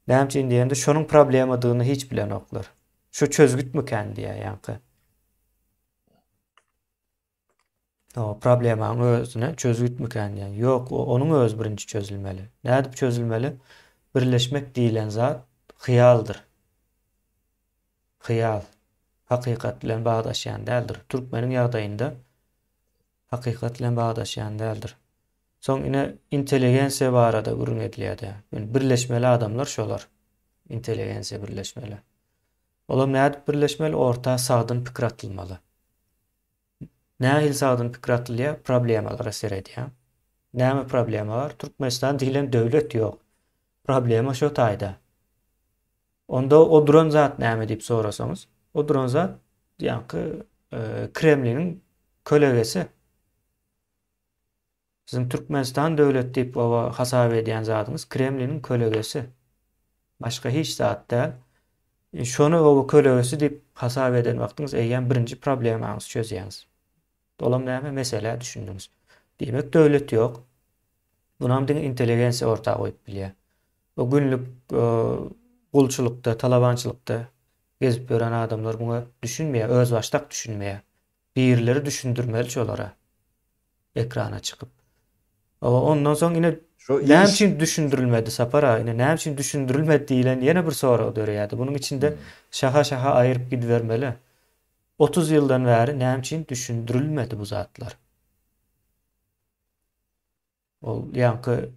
Näçe diýende şonuň problemadygyny hiç bilen oklar. Şu çözgütmüken diýär ýa-ki. O problemaň özüne çözgütmüken diýär. Ýok, onuň öz birinji çözülmeli. Nädip çözülmeli? Birleşmek diýilen zat hyýaldyr. Hyýal. Hakykat bilen bagdaşýan däldir. Türkmeniň ýagdaýynda hakykat bilen bagdaşýan däldir. Soň ine inteligensiýa barada gurrun edilýär. Yani birleşmeli adamlar şolar. Inteligensiýa birleşmeli. Olam nädip birleşmeli? Orta sagdyn pikir atylmaly. Nähil sagdyn pikir atylýar? Problemalara seredýär. Näme problema bar? Türkmenistan diýilen döwlet ýok. Problema şo taýda. Onda o duran zat näme diýip sorasaňyz, o duran zat ýa-ki Kremliniň kölegesi. Sizin Türkmenistan döwlet diýip hasap edýän zatyňyz Kremliniň kölegesi. Başga hiç zat däl. Şonu o kölegesi diýip hasap eden wagtyňyz eýen birinji problemaňyzy çözýäňiz. Olam näme mesele düşündiňiz. Demek döwlet ýok. Bunam diň inteligensiýa ortaga goýup bilýär. O günlük gulçulukda, talabançylykda gezip gören adamlar buna düşünmeýär, öz başdak düşünmeýär. Birleri düşündürmeli şolara. Ekrana çıkıp. Ondan soň ine näme üçin düşündirilmedi sapara, ine näme üçin düşündirilmedi diýilen ýene bir soru döreýärdi. Bunyň içinde şaha aýryp gidivermeli. 30 ýyldan bäri näme üçin düşündirilmedi bu zatlar? Ol ýa-ki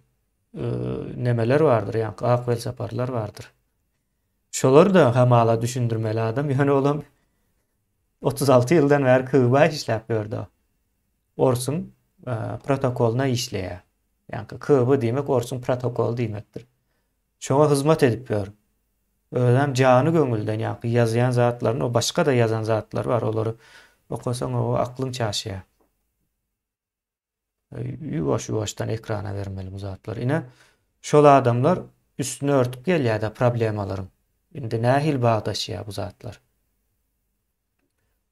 nemeler vardır, ýa-ki akbel saparlar vardır. Şolar da hamala düşündirmeli adam. Ýöne olam 36 ýyldan bäri KGB işläp berdi. Orsun protokoluna işleýär. Yani KGB diýmek Orsun protokol diýmekdir. Şoňa hyzmat edip ber. Ödem jany göňülden ýa-ki ýazýan zatlaryny, o başga da ýazan zatlar bar. Olary okasaň o aklyň çaşýar. Ýuwaş-ýuwaşdan ekrana bermeli bu zatlar. Ine şol adamlar üstüne örtüp gelýär-de problemalaryň. Indi nähil bagdaşýar bu zatlar.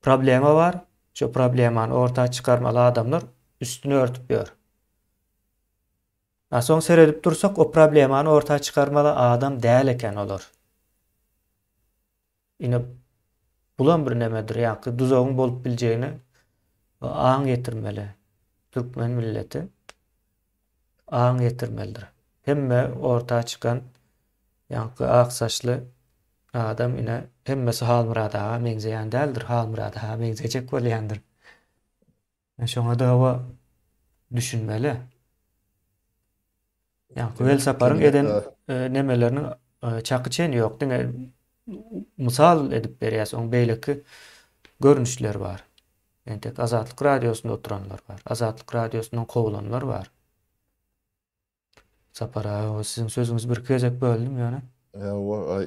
Problema var. Şu problemany ortaga çykarmaly adamlar üstüne örtüp ber. Soň seredip dursak o problemany ortaga çykarmaly adam däl eken olar. Ine bulan bir nemedir ýa-ki duzagyň bolup biljegini aň getirmeli. Türkmen milleti aň getirmelidir. Hemme ortaga çykan ýa-ki ak saçly adam ine hemmesi halmyrada meňzeýän däldir. Halmyrada meňzejek bolýandyr. Şoňa da o düşünmeli. Yani Kuvel Sapar'ın eden nemelerinin çakıçen yok. Dine misal edip berýär. Oň beýleki görnüşler var. Yani tek Azatlyk radiosunda oturanlar var. Azatlyk radiosundan kovulanlar var. Sapar ağa, o sizin sözünüz bir kezek böldüm yani. O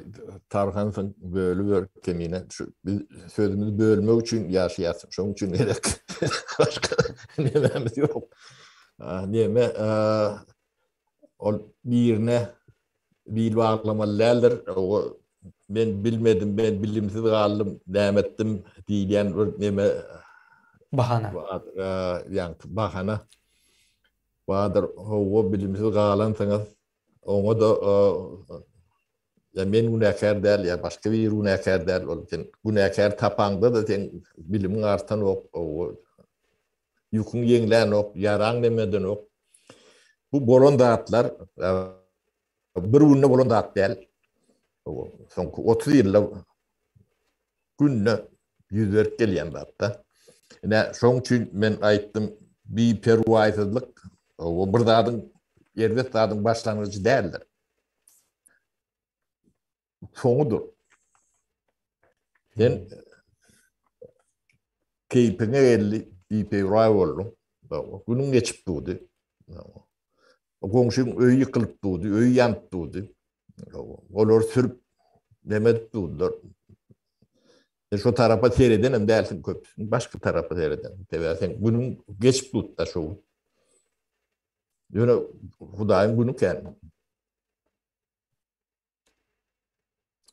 Tarhan'ın bölü bölkemine şu biz sözümüzü bölmek için yaşayasın. Şunun için gerek. Başka nememiz yok. Neme o birine bil bağlamalılar. O ben bilmedim, ben bilimsiz kaldım, devam ettim diyen bir neme Bahana. yani bahana vardır. O bilimsiz kalan sana onu da ya men günahkar değil ya başka bir günahkar değil. O sen günahkar tapanda da sen bilimin artan o yükün yenilen yaran demeden bu bolon dağıtlar bir günde bolon dağıt değil. Son 30 yılda günne 100 gelyen dağıtta. Ne son için men ayttım bir pervaysızlık o bir dağın yerde dağın başlangıcı değildir. Sonudur. Sen keyfine geldi bir pervay oldu. Günün geçip durdu. Komşun öy yıkılıp durdu, öy yanıp durdu. Olur sürüp demet durdular. Şu tarafa seyredenim dersin köp. Başka tarafa seyreden. Sen günün geçip durdu da şu. Yani Hudayım günü kendi.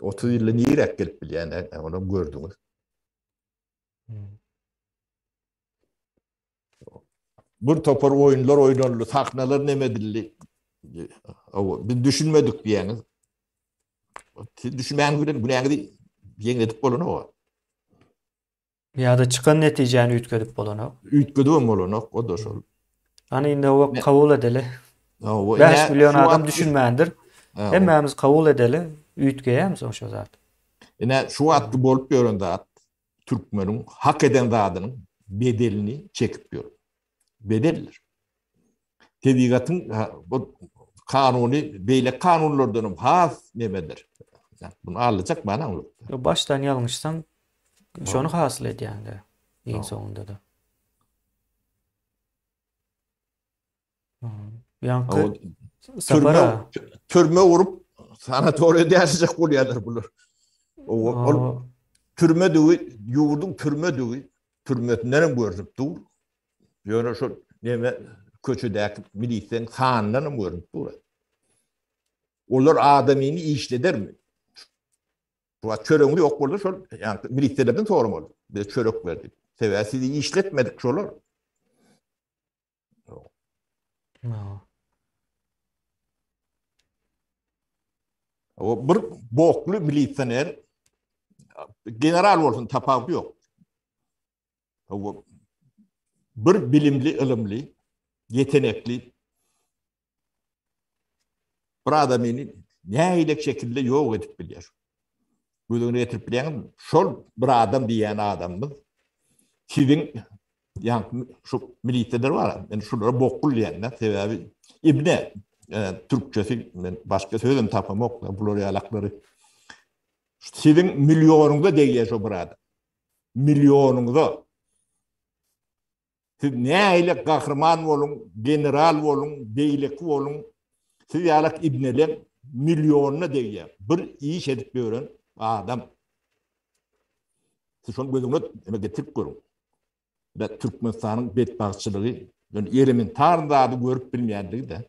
30 yılda niye gelip bil yani onu gördünüz. Bir topar oyunlar oynanıldı, sahneler nemedildi. Biz düşünmedik diyeniz. Siz düşünmeyen günahı yeniletip olun o. Ya da çıkan neticeni ütkedip bolana. Ütködü olun o da şol. Hani indi o kabul edeli. O 5 milyon şu adam at- düşünmeyendir. Hemmemiz kabul edeli. Ütgeyemiz o şu zaten. Yine şu attı bolup görün da Türkmen'in hak eden dağının bedelini çekip gör. Bedeldir. Tebligatın bu kanuni beyle kanunlardan has nemedir. Yani bunu alacak bana olur. Baştan yanlışsan şonu hasıl ediyen de. En sonunda da. Yankı Sapara. Türme vurup sanatoryada yaşayacak oluyorlar bunlar. O türme düğü, yurdun türme düğü, türmetinden görüp dur. Yani şu neme köçüdeki milisten kanundan görüp dur. Onlar adamini işleder mi? Bu çörüğü yok burada şu yani militlerden sormalı. Bir çörük verdi. Seviyesi işletmedik şolar. O bir boklu militsioner general olsun tapabı yok. O bir bilimli, ilimli, yetenekli bir adamını neyle şekilde yok edip biliyor. Bunu getirip bilen şol bir adam diyen adamız sizin yani şu militsioner var. Yani şunlara boklu diyenler sebebi İbne Türkçesi başka sözüm tapam yok. Bunları yalakları. Sizin milyonunda değil şu burada. Milyonunda. Siz neyle kahraman olun, general olun, beylik olun. Siz yalak ibneler milyonuna değil. Bir iş edip görün adam. Siz şunu gözünü getirip görün. Ve Türkmenistan'ın bedbahtçılığı, yani yerimin tarında adı görüp bilmeyenliği de.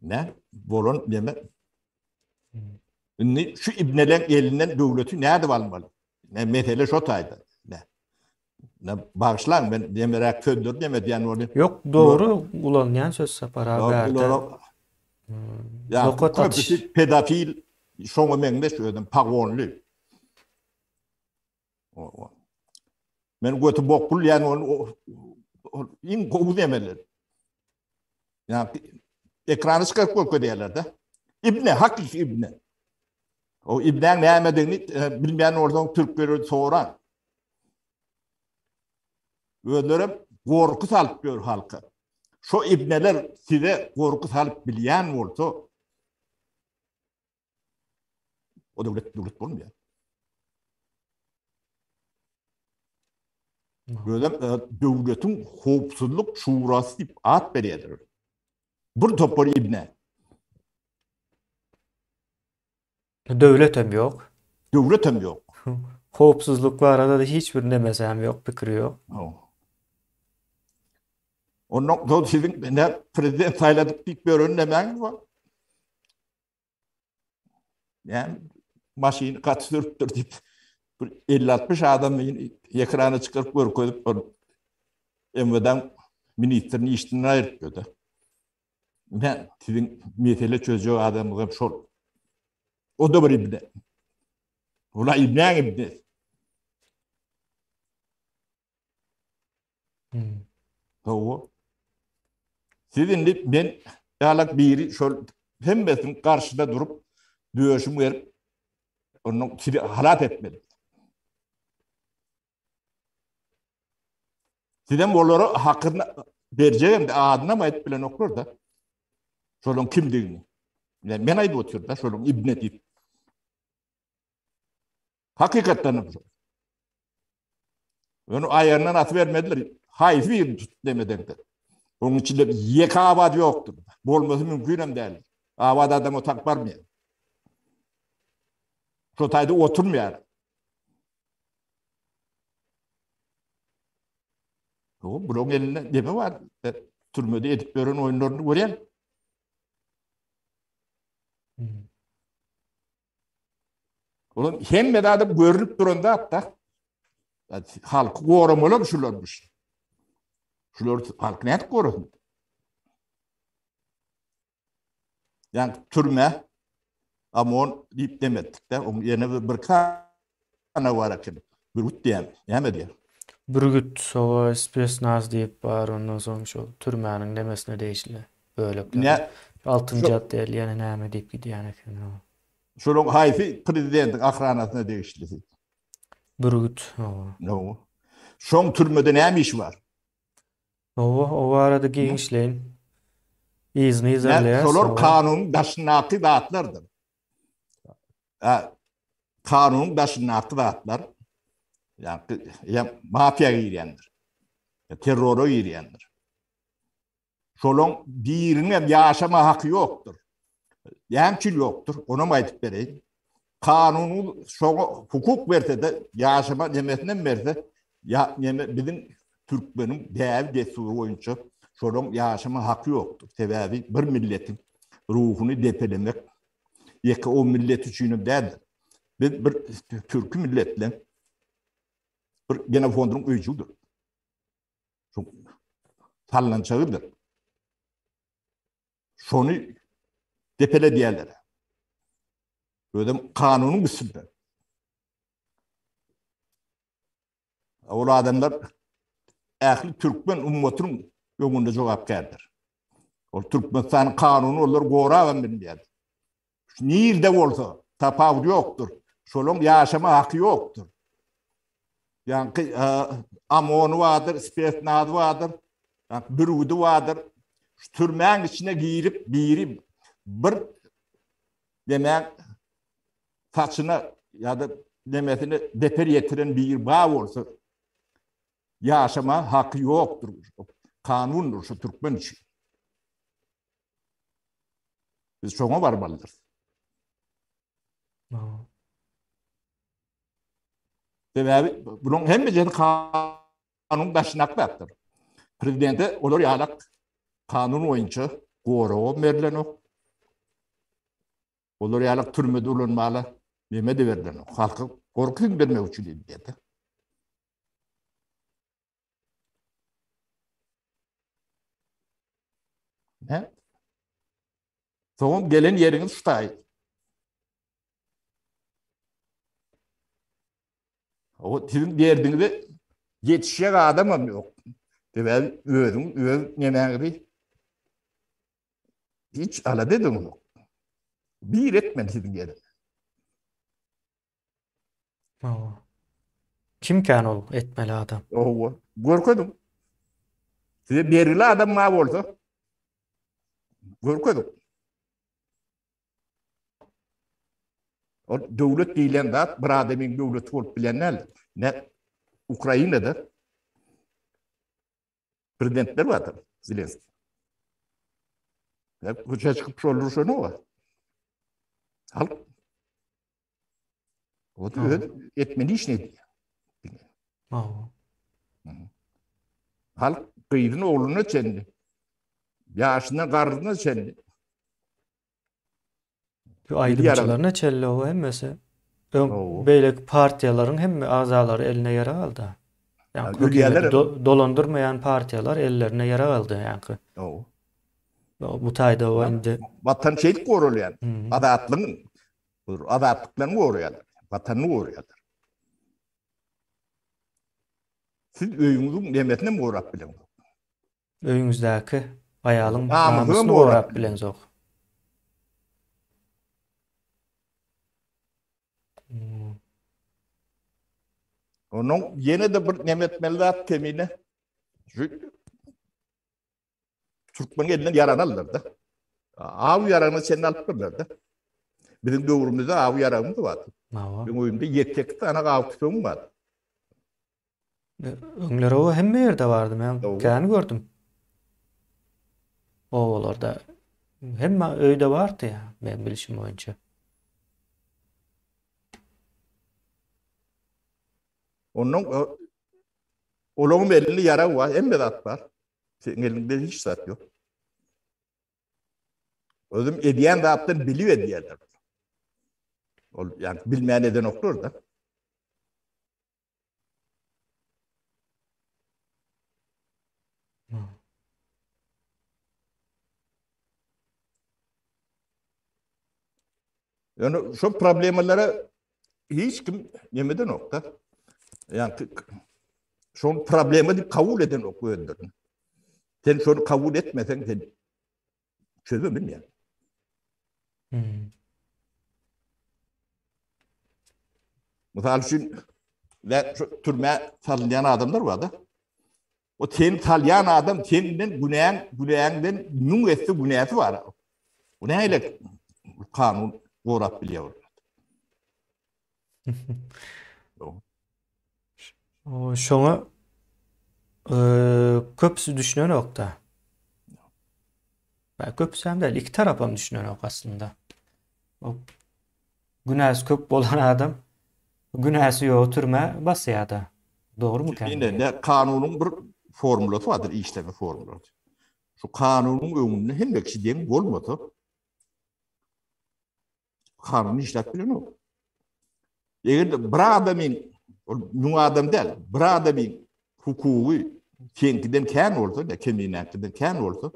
Ne? Bolon deme. Şu ibnelerin elinden devleti nerede almalı? Ne mesele şu taydı. Ne bağışlan ben demerek söndür demedi yani onu. Yok doğru ulanyan söz Sapara berde. Ya köpüsü pedofil şonu menge söyledim pagonlu. Men götü bokul yani onu in kovu demeler. Yani ekranı çıkarıp koyuyor diyorlar da. İbne, hakiki İbne. O İbne'nin ne emediğini bilmeyen oradan Türkleri soğuran. Öldürüp korku salıp gör halka. Şu İbneler size korku salıp bilen olsa o devlet bulmuyor. Böyle devletin Hopsuzluk Şurası deyip at berýärler. Bir topar ibne. Devlet hem yok. Devlet hem yok. Hopsuzluk var arada da hiçbir demesi hem yok. Fikri yok. Onun da sizin ne prezident sayladık deyip bir önlemen var. Yani maşini katılırdır deyip 50-60 adam ekrana çıkarıp koyup emveden ministerin işini ayırtıyordu. Ben sizin mesele çözüyor adamım şol. O da bir ibne. Ola ibne ibne. O. Sizin de ben yalak biri şol hemmesin karşıda durup dövüşüm verip onu halat etmedi. Sizden onları hakkını vereceğim de adına mı et bilen okur da şolun kimliğini. Yani ben ayıp oturuyor da şolun ibne deyip. Hakikaten onu ayarından atıvermediler. Hayır bir demeden de. Onun içinde yeka abad yoktur. Bolması mümkün hem değil. Abad adam o tak var mı? Şotayda oturmuyor. Bunun eline deme var. Türmede ediplerin oyunlarını gören. Oğlum hem de adam görünüp durunda hatta halkı korumalı şularmış. Şular halk ne korusun? Yani türme ama on deyip demedik de onun yerine bir kana var akıllı. Bir ut diyem. Yeme diye. Bürgüt o spesnaz deyip var ondan sonra şu türmenin demesine değişli. Böyle. Ne? 6. cadde yani näme deyip gidiyor yani. Şunun hayfi prezidentin akranasına değişti. Bürgüt. No. Şon türmede ne iş var? O arada gençleyin izni izlerler. Şolor kanun daşınatı dağıtlardır. Kanun daşınatı dağıtlar. Yani mafya girendir. Terörü girendir. Şolon birinin yaşama hakkı yoktur. Yemçil yoktur. Ona mı aytıp vereyim? Kanunu hukuk verse de yaşama demesinden verse bizim Türkmenin değer desuru boyunca şolon yaşama hakkı yoktur. Sebebi bir milletin ruhunu depelemek yeka o millet için değerdir. Biz bir Türk milletle bir gene fondun öcüdür. Çok sallançağıdır. Şonu depele diyerler. Böyle kanunun üstünde. O adamlar ehli Türkmen ümmetinin yolunda cevap verdir. O Türkmenistan kanunu olur goravan ben diyer. Nerede olsa tafavut yoktur. Şolun yaşama hakkı yoktur. Yani amonu vardır, spesnadı vardır, yani bürüdü vardır. Şu türmenin içine girip bir demek saçına ya da demesini deper yetiren bir bağ olsa yaşama hakkı yoktur. Kanundur şu Türkmen için. Biz çoğuna varmalıdır. Sebebi bunun hem bir kanun daşınaktadır. Prezidente olur yalak kanun oyuncu koru verilen o. Olur yalak türmede olunmalı. Neme de verilen o. Halkı korkun vermek için dedi. Ne? Son gelen yeriniz tutay. O sizin derdinizde yetişecek adamım yok. Ben öğün yemeği hiç ala dedim yok. Bir etmedi sizin yerine. Kimken ol etmeli adam? O korkudum. Size berili adam mı oldu? Korkudum. O devlet değilen de bir adamın devleti olup bilenler ne Ukrayna'da prezidentler vardır. Zelenski. Koça çıkıp şolur şunu var. Halk o da etmeli iş ne diye. Awa. Halk kıydın oğluna çendi. Yaşına karrına çendi. Ayrımçılarına çelle o hemmesi. Oo. Beylek partiyaların hem azaları eline yara aldı. Yani Yani hükümeti ülkeler- dolandırmayan partiyalar ellerine yara aldı yani. Oo. Bu tayda o indi. Vatan şeylik koruyor Hı. yani. Adatlıklarını koruyorlar. Vatanını koruyorlar. Siz öyünüzün nimetini mi koruyup bilin? Öýüňizdäki aýalyň Namusyny namusyny gorap gorap bilen zok. Onun yine de bir nimet meldat temine şu Türkmen elinden yaranırlar da. Av yaranı senin alıp da. Bizim dövrümüzde av yaranımız vardı. Awa. Benim oyumda 7 tane av tüfeğim vardı. Öňlere o hemme ýerde bardy. Men Doğru. käni gördüm. Owalarda hemme öýde bardy ya, men bilişim boýunça. Onun Olağım elinde yara var, hem de zat var. Senin elinde hiç zat yok. Özüm ediyen zatları biliyor ediyorlar. Yani bilmeyen eden okur da. Yani şu problemlere hiç kim yemeden nokta. Yani şu problemi de kabul eden oku öndürün. Sen şunu kabul etmesen sen çözümün yani. Misal için ve şu türme sallayan adamlar vardı. O sen salyan adam senden güneğinden nun etse güneysi var. Bu neyle kanun uğrap biliyor. O şoňa köpsü düşünen nokta. Ben köpsü hem de iki tarafam düşünen ok aslında. O günahsy köp bolan adam günahsy ýok türme basýada. Doğru mu kendi? Yine de kanunun bir formülü vardır, işleme formülü. Şu kanunun önünde hem de kişi diyen olmadı. Kanunu işlet bilen o. Eğer de bir adamın, nun adam değil, bir adamın hukuku kendiden kän olsa, ne kemiğinden kän olsa,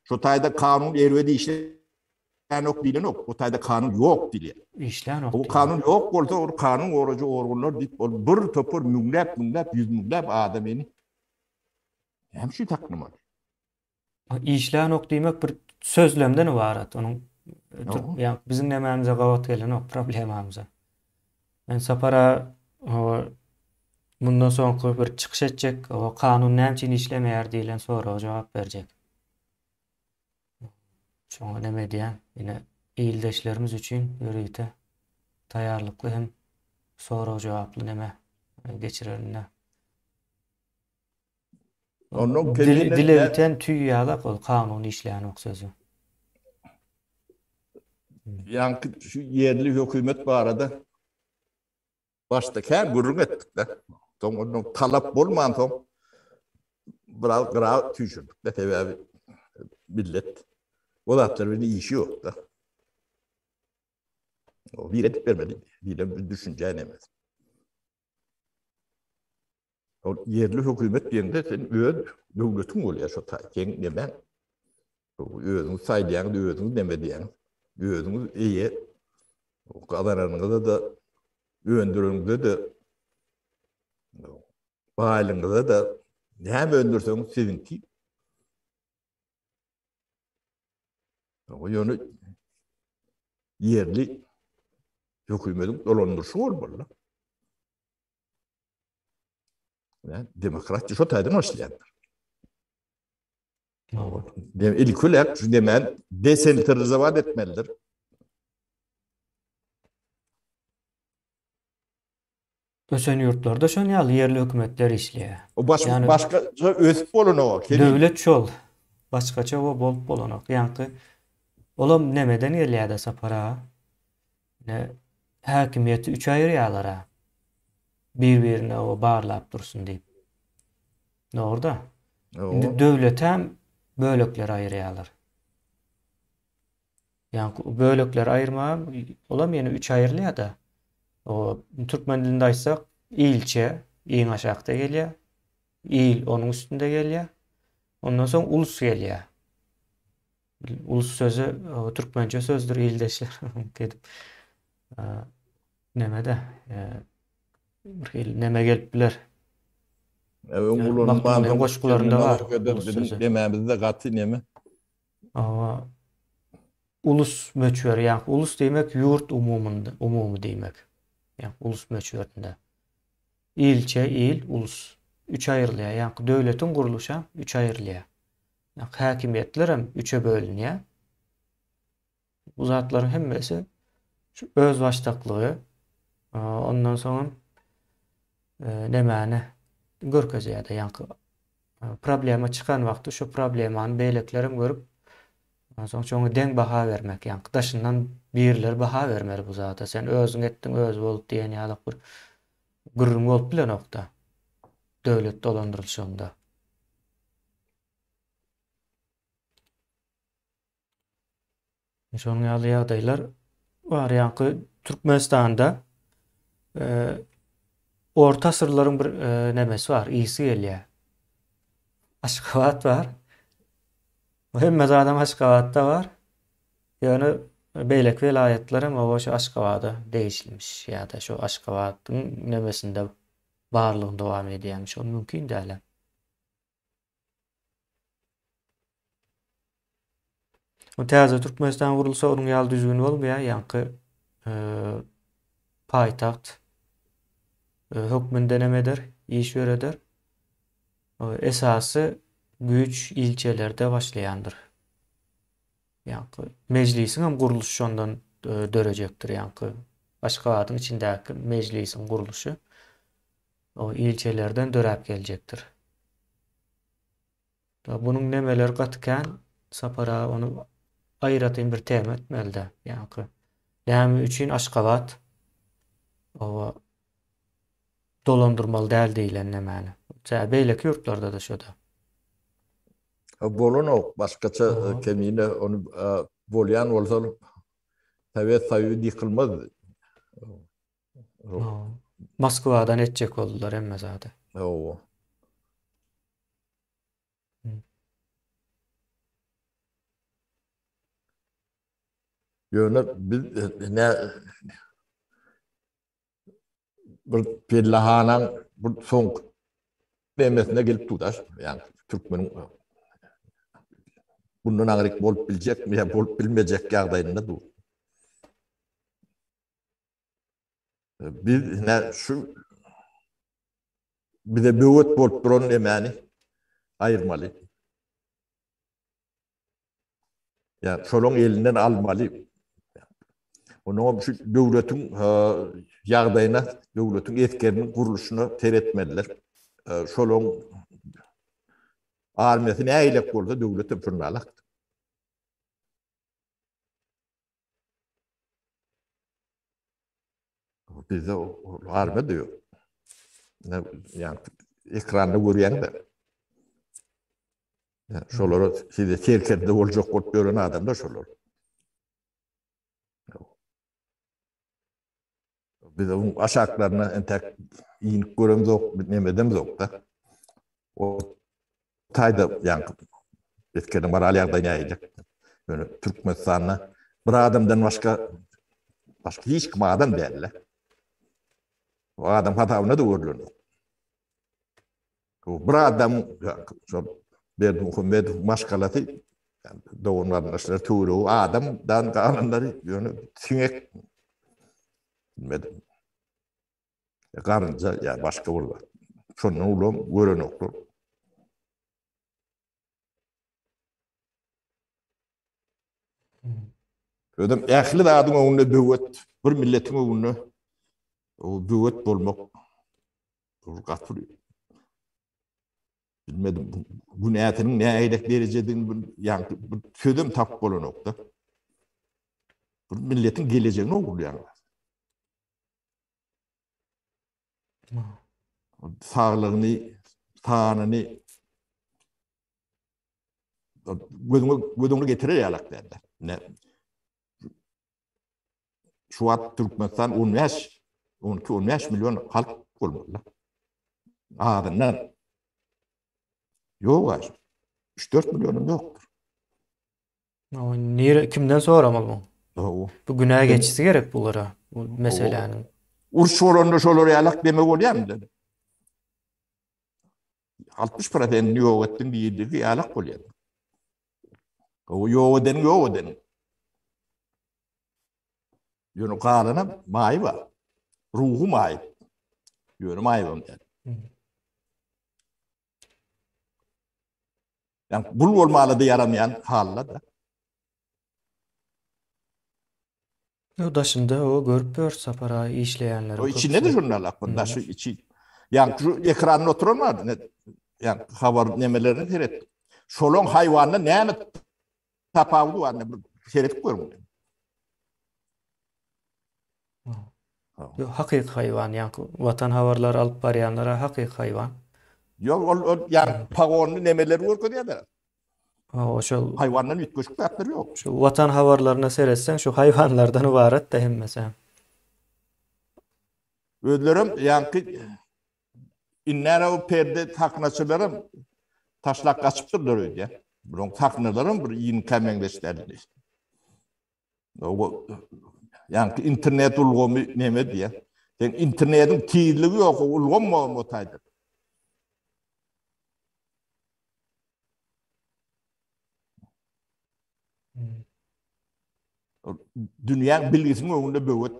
şu tayda kanun ervedi işleyen ok bilen ok. O tayda kanun yok diye. İşleyen ok. O kanun yok olsa o kanun orucu orgunlar deyip bir topur müngläp yüz müngläp adamını hem şu taknım var. İşleyen ok diýmek bir sözlemden ibaret. Onun Yo. yani bizim nememize gawat gelen ok problemimize. Men sapara bundan soňky bir çykyş etjek, o kanun näçe işlemeýär diýilen soraga jogap berjek. Şoňa neme diýen? Ýene ýyldaşlarymyz üçin ýöregite taýýarlykly hem soraga jogaply neme geçirenine. Onun Dile biten tüý ýalak ol kanun işleýän ok sözü. Yani şu yerli hükümet bu arada başta kän gurrun ettik de. Onun talap bolman soň biraz gra tüýşürdik de tebe millet. O zatlar beni işi yok da. O bir edip vermedi. Bir düşünce enemez. O yerli hükümet yerinde sen devletin oluyor şu taken ne ben. Özünü saylayan, özünü demediyen. Özünü iyi. O kadarınızda da öndürünüzde de bağlınızda da hem öndürseniz sevinti. O yönü yerli hükümetin dolandırışı olmalı. Yani demokratça şu taydan başlayanlar. İlk olarak demen desentralize etmelidir. Ösen yurtlarda şon ýaly yerli hökümetler işleýär. O Yani başka ösüp bolun o. döwlet şol. Başgaça o bolup bolanok. Ýani olam nemeden gelýär-de sapara? Ne häkimiýeti 3 aýyrýarlar. Bir-birine o bağırlap dursun diýip. Orada. Indi döwlet hem bölekler aýyrýarlar. Yani bölekler aýyrma olam ýene 3 aýrylýar-da. O Türkmen dilinde aýtsak ilçe iň aşakda gelýär. İl onun üstünde gelýär. Ondan soň ulus gelýär. Ulus sözü Türkmence sözdür ildeşler. Gedip nemede neme gelipler. Bakımların koşkularında var. Ulus sözü. Dememizde gaty neme? Ama ulus möçber, yani ulus demek yurt umumunda, umumu demek. Yani ulus möçberinde. İlçe, il, ulus. 3 aýrylýar. Yani döwletin guruluşy 3 aýrylýar. Yani häkimiýetler hem 3'e bölünýär. Bu zatlaryň hemmesi şu öz başdaklygy, ondan soň nemäni görkezýär-de. Yani problema çıkan wagty şu problemany beýleklerim görüp soň çoňa deň baha bermek. Yani daşyndan biriler baha bermeli bu zata. Sen özüň etdiň, öz bolup diýen ýalyk bir gürrüň bolup bilenokda. Döwlet dolandyrylşynda. Şoň ýaly ýagdaýlar var. Ýani Türkmenistanda orta asyrlaryň bir nemesi var, isi gelýär. Aşgabat var. Hemme adam Aşgabatda var. Yani beýlek vilayetler hem o şu Aşgabada değişilmiş ya da şu Aşgabat'ın nemesinde barlığın devam edýärmiş. O mümkin däl. O täze Türkmenistan gurulsa onuň ýaly düzgün bolmaýar. Ýani paýtagt hökmünde nemeder, iş göreder. Esasy güç ilçelerde başlaýandyr. Yani meclisin hem guruluşy şondan dörejekdir. Yani Aşgabatyň içindäki meclisin guruluşy o ilçelerden döräp geljekdir. Bunun nemeler gatykän sapara onu aýratyn bir tema etmeli-de. Yani näme üçin Aşgabat o dolandırmalı däl diýilen nemäni. Beýleki ýurtlarda da şoda. Bolun o başgaça kemine onu bolýan bolsa tabiat saýy diýilmez. Moskwadan etjek boldular emme zady. Ýöne biz bir pellahanaň bir soň demesine gelip tutar. Yani Türkmeniň bundan agryk bolup biljek mi ýa bolup bilmejek ýagdaýynda dur. Biz şu bize böwet bolup duran nemäni aýyrmaly. Ya şolaň elinden almaly. Onu şu döwletiň ýagdaýyna, döwletiň etkerini guruluşyna teretmeliler. Şolaň armiýasyny äýlep bolsa döwlet öpürmälik. Bizde armiýa diýär. Yani ekranda görýän-de. Şolary size çerkerde boljak bolup gören adam da şolar. Biz onun aşaklaryna entek iňip görem zok, nemedem zok da. O taýda ýani etkeden bar alýagda ýaýjak. Böyle Türkmenistanyna bir adamdan başga hiç kim adam däl. O adam hatawyna da görülür. O bir adam Berdimuhammed maşgalaty dowunlaryndaşlar töwre adamdan galanlary ýöne siňek bilmedim. Garynja ya başga bolýar. Şonu ulam görenokdur. Ödüm ähli adyň öňünde döwlet, bir milletiň öňünde o döwlet bolmak Gatırıyor. Bilmedim. Bu niyetinin ne eylek vereceğini yani sözüm tap olan nokta. Bu milletin geleceğini uğurluyor. Sağlığını, sağlığını gözünü getirir yalak derler. Ne? Şu an Türkmenistan 12 milyon halk olmalı. Ardından yok var. 3-4 milyonum yoktur. Kimden soramalı bu? O. Bu günaha geçisi gerek bulara. Bu meselenin. Urş oranında şolar yalak demek oluyor mu dedi. 60% yok ettin diyildi ki yalak oluyor. O yok eden. Yönü karına mayi var. Ruhu mayi. Yönü mayi var. Yani bul olmalı da yaramayan halla da. O daşında o görüp sapara işleyenler. O içinde de jurnalak bunda şu içi. Yani şu ekranın oturmadı. Yani haber nemelerini seyret. Şolon hayvanı ne tapavdu var ne seyretip görmüyor. Hakik hayvan yani vatan havarları alıp barayanlara hakik hayvan. Yok yani pagonlu nemeleri var diye de. Şu Hayvanların ütköşük yapları yok. Şu vatan havarlarına seyretsen şu hayvanlardan ibaret de hem mesela. Ödlerim yani inler o perde taknaçılarım taşlak kaçıptırlar öyle. Bunun taknalarım bir yeni kemenleşlerdi. O yani internet ulgomu neme diye. Yani internetin tiyirliği yok, ulgom mu otaydı. Dünyanın bilgisinin önünde böyle.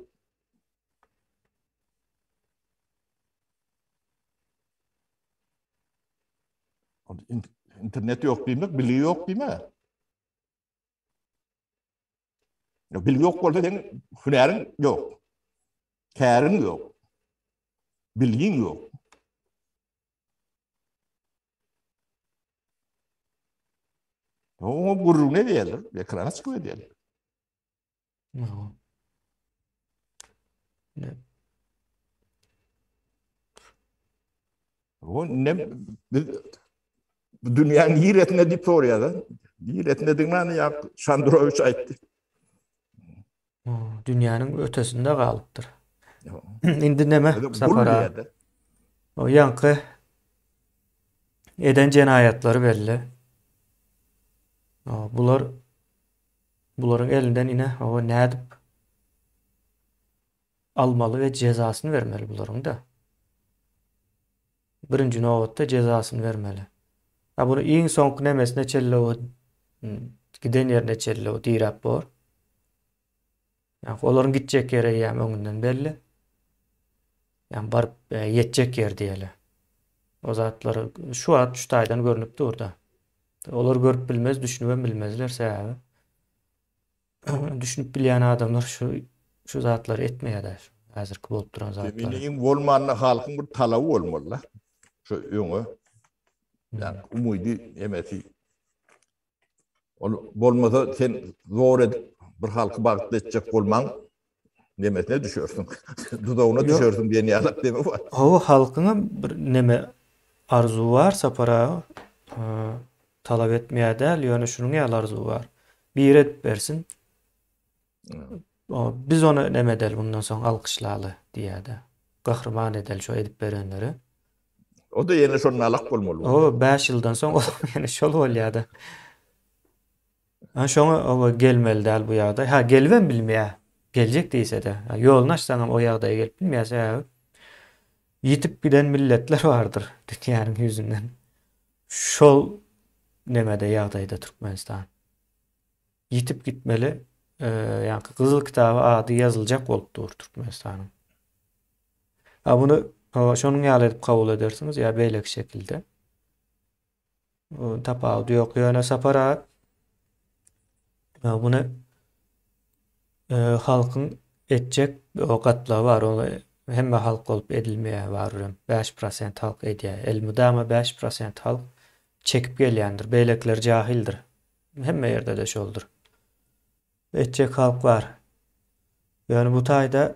İnternet yok değil mi? Bilgi yok değil mi? Bilgi yok olsa senin hünerin yok. Kârin yok. Bilgin yok. O gurur ne diyelim? Ekrana çıkıyor diyelim. O ne? Dünyanın yiğretine dip oraya. Yiğretine dinlen ya Şandroviç ayıttı. Dünyanın ötesinde kalıptır. İndi neme sapara. Bul O yankı eden cinayetleri belli. Bunların elinden yine o ne edip almalı ve cezasını vermeli bunların da. Birinci nöbette cezasını vermeli. Bunu en son nemesine çelle o giden yerine çelle o dirap bor. Yani onların gidecek yere yani önünden belli. Yani barıp yetecek yer diyeli. O zatları şu at şu taydan görünüp orada. Olar görüp bilmez, düşünüp bilmezler sebebi. Düşünüp bilen adamlar şu zatları etmeye de hazırkı bolup duran zatları. Feminin olmanlı halkın bir talavı olmalı. Şu yönü. Yani umuydu emeti. Olmasa sen zor edip bir halkı bağışlayacak olman demesine düşüyorsun. Dudağına düşüyorsun diye niyazak deme var. O halkına bir neme arzu var sapara talep etmeye değil yani şunun ya arzu var. Bir et versin. Biz onu nemedel bundan sonra alkışlalı diye de. Kahraman edel şu edip verenleri. O da yine şunun alak olmalı. O 5 yıldan sonra yani şol olyadı. Şoňa gelmeli däl bu ýagdaý. Ha gelben bilmeýär. Geljek diýse de. Ýolunu açsaňam o ýagdaýa gelip bilmeýärse yitip giden milletler bardyr dünýäniň ýüzünden. Şol nemede ýagdaýda Türkmenistan. Yitip gitmeli. Yani Kızıl Kitaba ady ýazyljak bolupdyr Türkmenistanyň. Bunu şonuň ýaly edip kabul edersiniz ýa beýlek şekilde. Tapawdy ýok ýöne sapara bunu halkın etjek o gatla var. Onu hemme halk olup edilmeye varırım. 5% halk ediyor. Elmide ama 5% halk çekip gelýändir. Beýlekler jahildir. Hemme yerde de şoldur. Etjek halk var. Yani bu taýda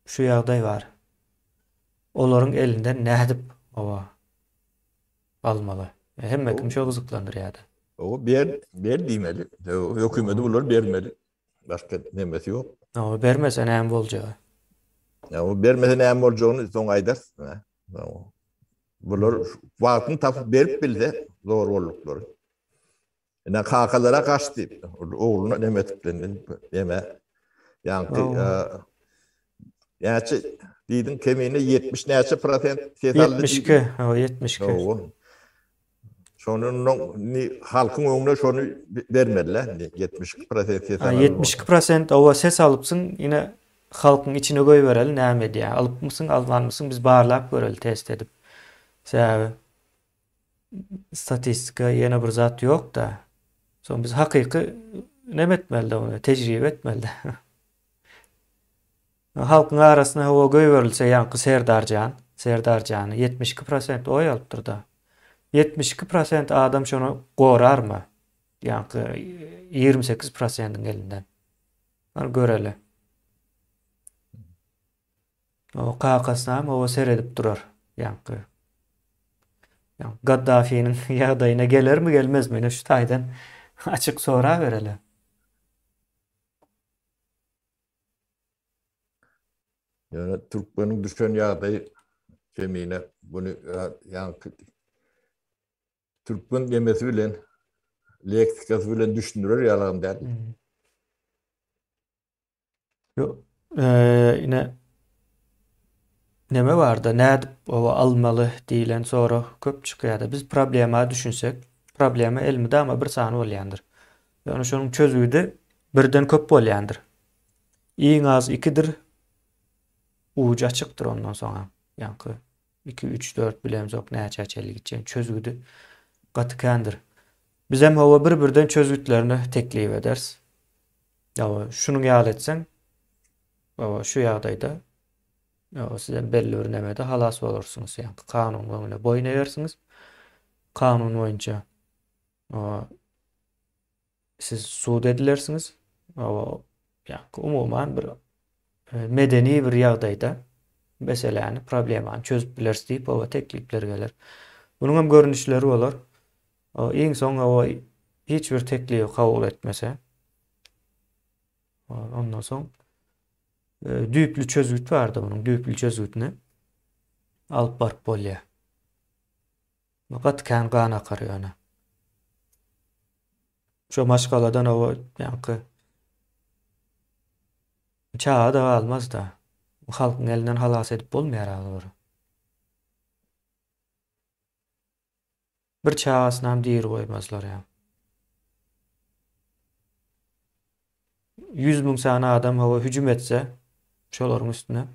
şu ýagdaý var. Olaryň elinden nädip owa almaly. Hemme kim şo gyzyklandyrýar. O ber diýmeli. Hökümeti bular bermeli. Başka nemesi yok. O bermese näme boljagy? Ya o bermese näme boljagyny soň aýdar. Bular wagtyny tapyp berip bilse zor bolduklar. Ene kakalara kaçtı. Oğluna demetiplendi. Deme. Yani yaçı diýdiň kemine 70 näçe prosent setaldy. 72. O 72. Şonun halkyň öňüne şonu bermediler. 72% setaldy. 72% owa ses alypsyň, ine halkyň içine goýbereli näme diýär? Alypmysyň, almanmysyň biz barlap göreli test edip. Sebäbi statistika ýene bir zat ýok da. Son biz hakyky näme etmeli onu tejribe etmeli. Halkyň arasyna o goýberilse ýanky serdarjany 72% oy alypdyr da. 72% adam şonu gorarmy? Ýanky 28%'ın elinden. Bar göreli. O kakasynam o seredip durar ýanky. Gaddafi'nin ýagdaýyna gelermi gelmezmi? Şu taýdan açyk sora bereli. Yani Türkmenin düşen ýagdaýy kemine bunu yani Türkmen demesi bilen leksikasy bilen düşündürer ýalan der. Yo, ine neme barda? Nädip owa almaly diýilen sonra köp çykýar. Biz problema düşünsek, problema elmide ama bir sany bolýandyr. Ýani şonuň çözügi birden köp bolýandyr. Iň az 2'dir. Ucu açykdyr ondan soňra. Ýanky 2 3 4 bilemzok näçe açelyk için çözügi gatykändir. Biz hem owa bir-birden çözütlerini teklip ederiz. Ýa şunu ýaly etsen, owa şu ýagdaýda sizden belli bir nemede halas bolursunuz. Yani kanun öňüne boyun egersiňiz. Kanun boýunça siz suud edilersiňiz. Yani umuman bir medeni bir ýagdaýda meseleni, problemany çözüp bilersiz diýip owa teklipler geler. Bunun hem görünüşleri bolar. Iň soň owa hiç bir teklipi kabul etmese, ondan soň düýpli çözüt bardy bunun. Düýpli çözütini alyp baryp bolýar. Fakat kan gana karýana. Şo maşgaladan o ýanky çağa da almaz da. Halkyň elinden halas edip bolmaýar alyr. Bir çağasyna hem diýir goýmazlar ýa. 100.000 sana adam hava hücum etse şolaryň üstüne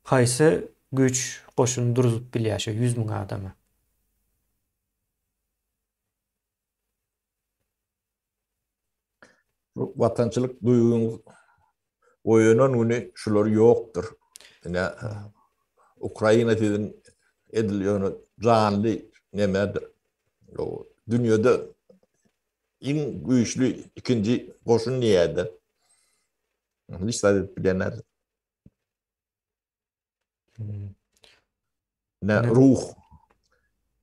haýsy güç goşuny durup bilýär şo 100.000 adamy. Vatançılık duyguňyz oýanan güni şular ýokdur. Ine Ukraina diýen edilýän janly nemedir. O dünýede iň güýçlü ikinji goşun näde? Hiç taýyp bilenler. Ne ruh.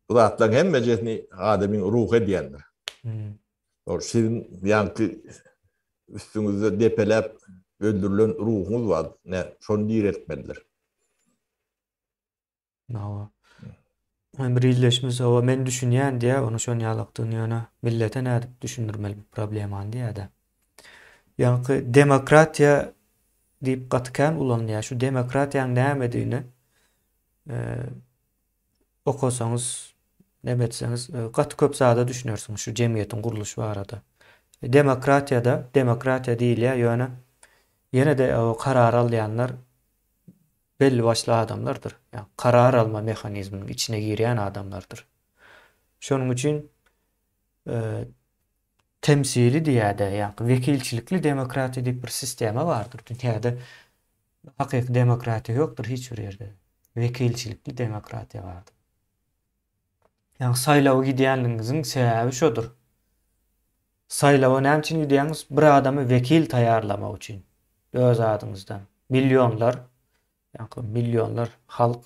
Bu zatlaryň hemmejesini adamyň ruhy diýenler. O sizin ýanky üstüňizde depelep öldürülen ruhuňuz bar. Ne şonu diýer etmediler. Nawa. Hem birleşmiş o men düşünýän diýä, onu şon ýalykdyny ýöne millete nädip düşündirmeli bir probleman diýä-de. Ýanky demokratiýa diýip gatykän ulanýar. Şu demokratiýanyň näme diýini okusaňyz, näme etseňiz gaty köp zada düşünersiňiz şu jemgyýetiň guruluşy barada. Demokratiýada demokratiýa diýilýär ýöne ýene de o karar alýanlar belli başlı adamlardır. Yani karar alma mekanizminin içine giren adamlardır. Şunun için temsili diýede, ýa-ni vekilçilikli demokratiya diýip bir sistema bardyr. Dünyada hakyky demokratiya ýokdur hiç bir ýerde. Vekilçilikli demokratiya bardyr. Ýa-ni saýlawa gidýänligiňiziň sebäbi şodur. Saýlawa näme üçin gidýäňiz? Bir adamy vekil taýýarlamak üçin. Öz adyňyzdan. Milyonlar, ýa-ni milyonlar halk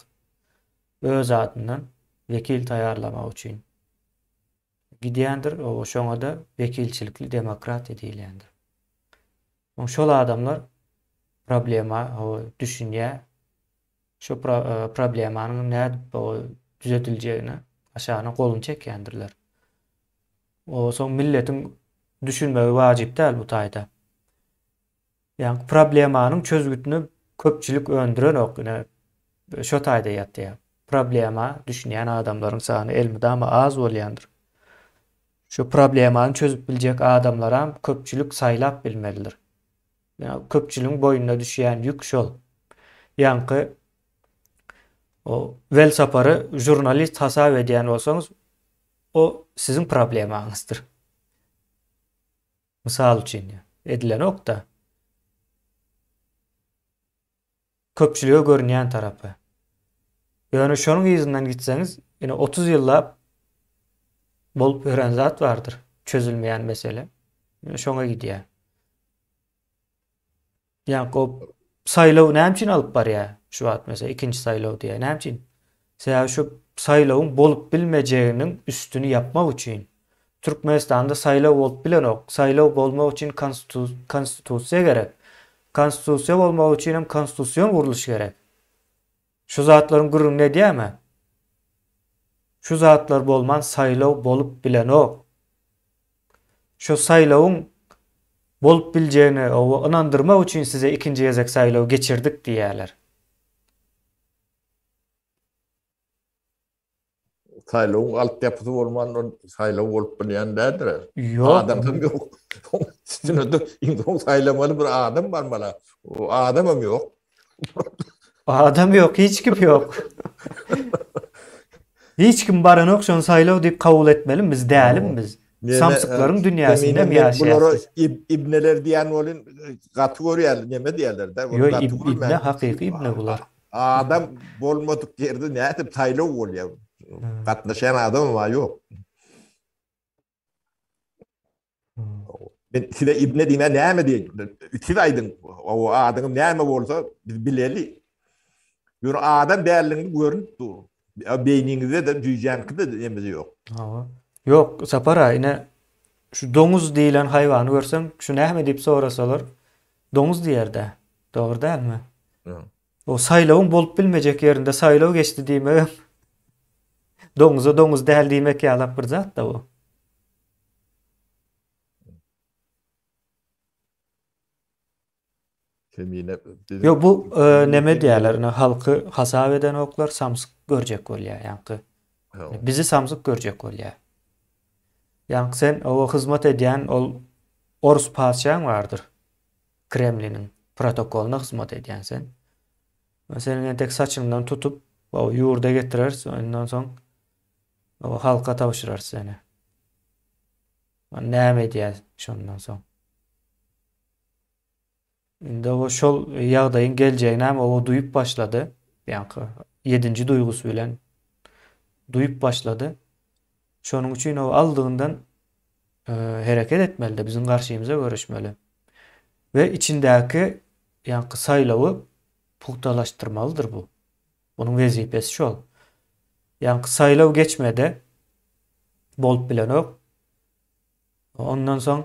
öz adyndan vekil taýýarlamak üçin gidýändir. O şoňa da vekilçilikli demokratiya diýilýändir. Şol adamlar problema, o düşünýä, şu problemanyň näde düzeltiljegine aşagyna goluny çekýändirler. O soň milletiň düşünmegi wajyp däl bu taýda. Yani problemanyň çözgütini köpçülik öndüren ok. Şo taýda ýatdy. Problema düşünýän adamlaryň sany elmydama az bolýandyr. Şu problemany çözüp biljek adamlara köpçülik saýlap bilmelidir. Yani köpçüligiň boýuna düşýän ýük şol. Ýa-ni o wel sapary jurnalist hasap edýän bolsaňyz, o sizin problemaňyzdyr. Mysal üçin edilen okda köpçülige görünýän tarapy. Ýöne şonuň ýyzynyň gitseňiz, ýene 30 ýyllap bolup gören zat bardyr. Çözülmeýän mesele. Şoňa gidýär. Ýa-ni o saýlaw näme üçin alyp barýar? Şu wagt mesela ikinci saýlaw diýär. Näme üçin? Sebäbi şu saýlawyň bolup bilmejeginiň üstüni yapmak üçin. Türkmenistanda saýlaw bolup bilenok. Saýlaw bolmak üçin konstitusiýa gerek. Konstitusiýa bolmak üçin hem konstitusiýon guruluş gerek. Şu zatlaryň gurrun ne diýäme? Şu zatlar bolman saýlaw bolup bilenok. Şu saýlawyň bolup biljegini inandyrmak üçin size ikinji gezek saýlaw geçirdik diýerler. Saýlawyň altyapysy bolman saýlaw bolup bilýän dädir. Ýok. Adamym ýok. Sizin öde insan saýlamaly bir adam bar bala. O adamym ýok. Adam ýok, hiç kim ýok. Hiç kim baranok şonu saýlaw diýip kabul etmeli biz dälim biz. Samsyklaryň dünýasynda mı ýaşaýarsyz? İbneler diýen bolyn kategoriýal neme diýerler da. Ýok, ibne hakyky ibne bular. Adam bolmadyk ýerde näde saýlaw bolýar. Gatnaşan adam var ýok. Ben size ibne diýme näme diýen? Siz aýdyň. O adam näme bolsa biz bileli. Ýöne adam däliňi görüp dur. Beýniňizde de düýjänki de emezi ýok. Yok sapara yine şu domuz diýilen hayvanı görsen şu näme diýip sorasalar domuz diýerde. Dogry dälmi? O saýlawyň bolup bilmejek ýerinde saýlaw geçdi diýmek. Domuza domuz däl diýmek ýalap bir zat da bu. Yo bu neme diýerler? Halky hasap eden oklar samsyk görjek bolýar ýa-ni. Bizi samsyk görjek bolýar. Yani sen o hizmet edýän ol Orus padşahyň bardyr. Kremliniň protokoluna hizmet edýän sen. Mesela tek saçından tutup o ýurda getirer, ondan soň o halka tapşyrar seni. Näme edýär şondan soň? Indi o şol ýagdaýyň geljegine o duýup başlady. Ýa-ni 7-nji duýgusy bilen duýup başlady. Şonuň üçin o aldığından hereket etmeli de bizim karşımıza görüşmeli. Ve içindeki yani saýlawy puhtalaştırmalıdır bu. Bunun wezipesi şol. Yani saýlaw geçmede bolup bilenok. Ondan soň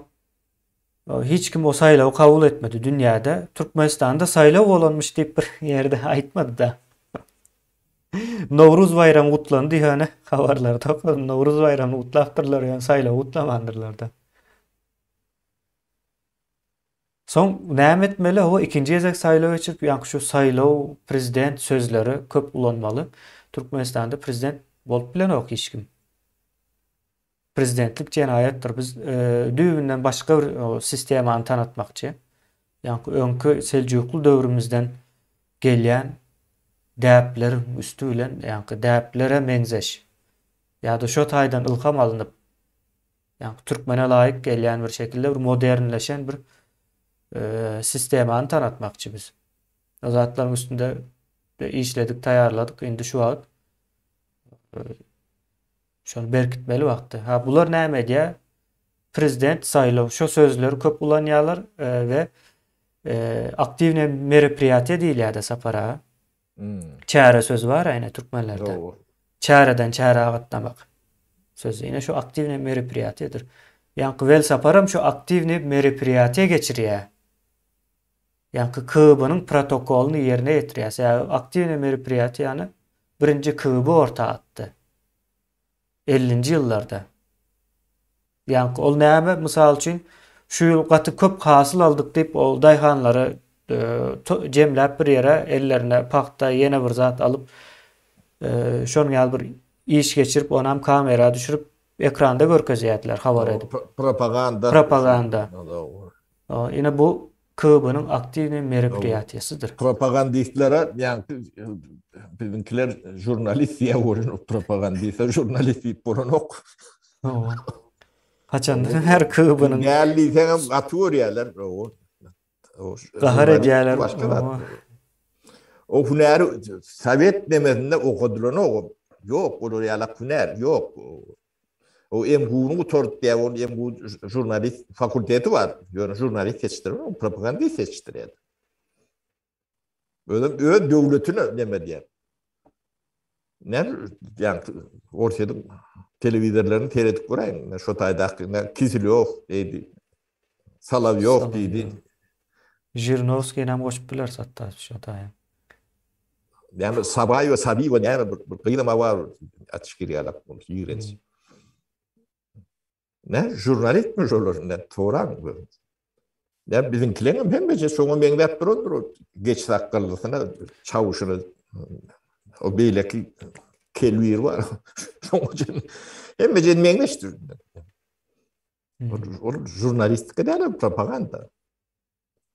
hiç kim o saýlawy kabul etmedi dünýäde. Türkmenistanda saýlaw bolanmış diýip bir ýerde aýtmady da. Nowruz bayramı kutlandı yani habarlarda. Nowruz bayramı kutlapdyrlar yani saýlaw kutlamandyrlar da. Soň näme etmeli? O ikinji gezek saýlaw geçip ýa-ni şu saýlaw prezident sözleri köp ulanmaly. Türkmenistanda prezident bolup bilenok hiç kim. Prezidentlik jenaýatdyr. Biz düýbünden başga bir sistemany tanatmakçy. Ýa-ni öňkü Seljuklu döwrümizden gelýän däpler üstü bilen ýa-ni däplere meňzeş. Ya da şo taýdan ilham alınıp Yani Türkmene layık gelen bir şekilde bir modernleşen bir sistemini tanıtmakçı biz. O zatların üstünde işledik, tayarladık. Indi şu an şonu berkitmeli vakti. Ha bular näme diye? Prezident saylaw. Şu sözleri köp ulanýarlar ve aktivne meripiyatiye diýilýär sapara. Çäre söz var ayna Türkmenlerde. Doğru. Çäreden çäre agatlamak sözü. Yine şu aktivne meripiyatiyedir. Yankı vel saparam şu aktivne meripiyatiye geçirýär. Yankı kıbının protokolunu yerine getirýär. Yani aktivne meripiyatiyany birinci kıbı orta attı. 50-nji ýyllarda. Yankı ol näme? Mysal üçin şu ýyl gaty köp hasyl aldyk diýip ol daýhanlary jemläp bir ýere ellerine paxta ýene bir zat alyp şonu ýaly bir iş geçirip onam kamera düşürüp ekranda görkezýärdiler, habar edip. Propaganda. Propaganda. Doğru. Yine bu kıbının aktivne meripiyatiyasıdır. Propagandistlere yani bizimkiler jurnalist diye vuruyor. Propagandistler jurnalist deyip buranok. Haçandan her kıbının Geldiysen atıyor yerler. gahar edýärler. Başka da. O hüneri Sovet demesinde okudulan o. Yok, o yala hüner yok. O MGU'nun tort diye onun MGU jurnalist fakülteti var. Yani jurnalist seçtirir, o propagandist seçtirir. Öyle devletini demedi yani. Ne yani ortada televizörlerini seyredip göreyim. Şu taydaki Kisilov deydi. Salavyov deydi. Jirnovskiy nam goşup biler hatta şu taýy. Yani Sabayo Sabiyo yani bir kıyılma var açık girýärler bunu ýirenç. Ne jurnalist mi jollarında toran mı? Ya bizimkilerin hemmece soňa meňdep durur. Geç sakkallysına çawuşyny o beýleki kelbir var. Soňa hemmece meňdeşdir. O jurnalistika değil propaganda.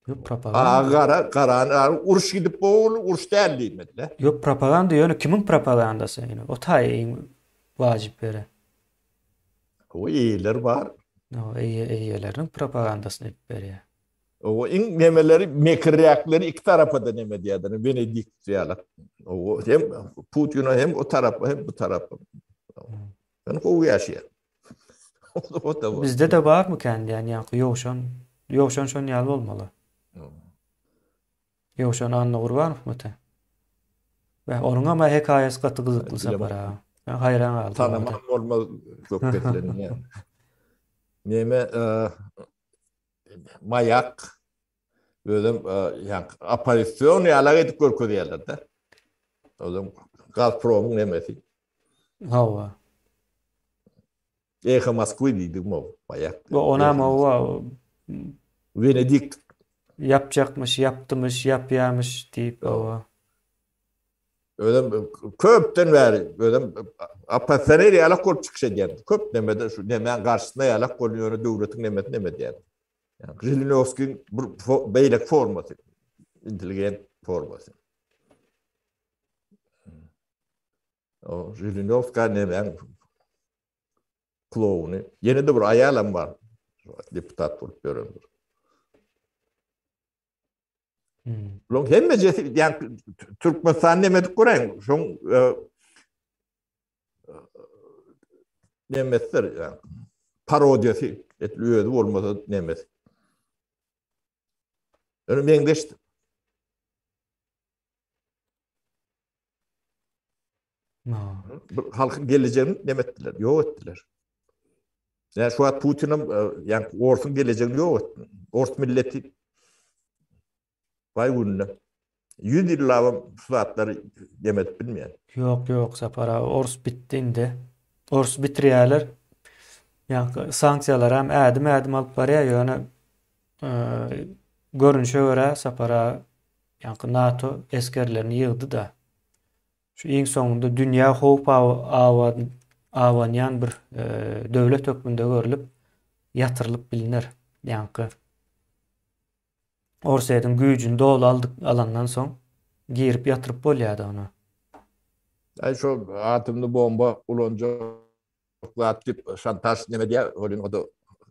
Yok propaganda. Karan uruş gidip uruş değil diýmediler. Yok propaganda ýöne kimin propagandasy ýene? O taýy wajip bere. O iyiler var. O eýelerin propagandasyny edip berýär. O nemeleri mekreakları iki tarafa da neme diýerler. Venedik diýerler. O hem Putin'e hem o tarafa hem bu tarafa. Ben o ýaşaýar. O da var. Bizde de var mı kendi yani ýokşan şon ýaly bolmaly. Ýokşan anly gurban mı? Ve onun ama hekayesi katı gyzykly sapara. Ben hayran kaldım. Tanımam olmaz köpeklerini yani. Neme mayak böyle yani aparisyon ýalar edip görkezýärler de. O zaman Gazprom'un nemesi. Hawa. Eha Moskwy diýdi bu mayak. Ona ama o Venedik yapacakmış, yaptımış, yapyamış deyip o. öyle köpten bäri öyle apasany ýaly kolup çykşaýar. Köp nemede şu nemen garşysynda ýaly kolýar döwletiň nemet diýär. Yani Zhirinovskiň bir beýlek formasy, intelligent formasy. O Zhirinovska nemen klowny. Ýene de bir aýalam bar. Deputat bolup görünür. Long hemmece yani Türkmenistan demedik göreyim. Şoň nemesler yani parodiýasy etliýärdi bolmasa nemes. Öňe meňdeşdi. Halkyň geleceğini nemetdiler, ýok etdiler. Yani şu an Putin'in yani orsun geleceğini ýok etdi. Ors milleti vay gününe. 100 ýyllaryň suatları yemet bilmeyen. Yok sapara ors bitdiğinde ors bitirýärler. Yani sanksiýalar hem ädim alyp barýar ýöne görünüşe görä sapara yani NATO eskerlerini ýygdy da. Şu iň soňunda dünýä howp awanýan bir döwlet hökmünde görülüp ýatyrylyp bilinir. Yani Orsaýdyň güýjüni dolu alandan soň girip ýatyryp bolýardy onu. Ay şu atımlı bomba ulonca nukleatik şantaj neme diye o da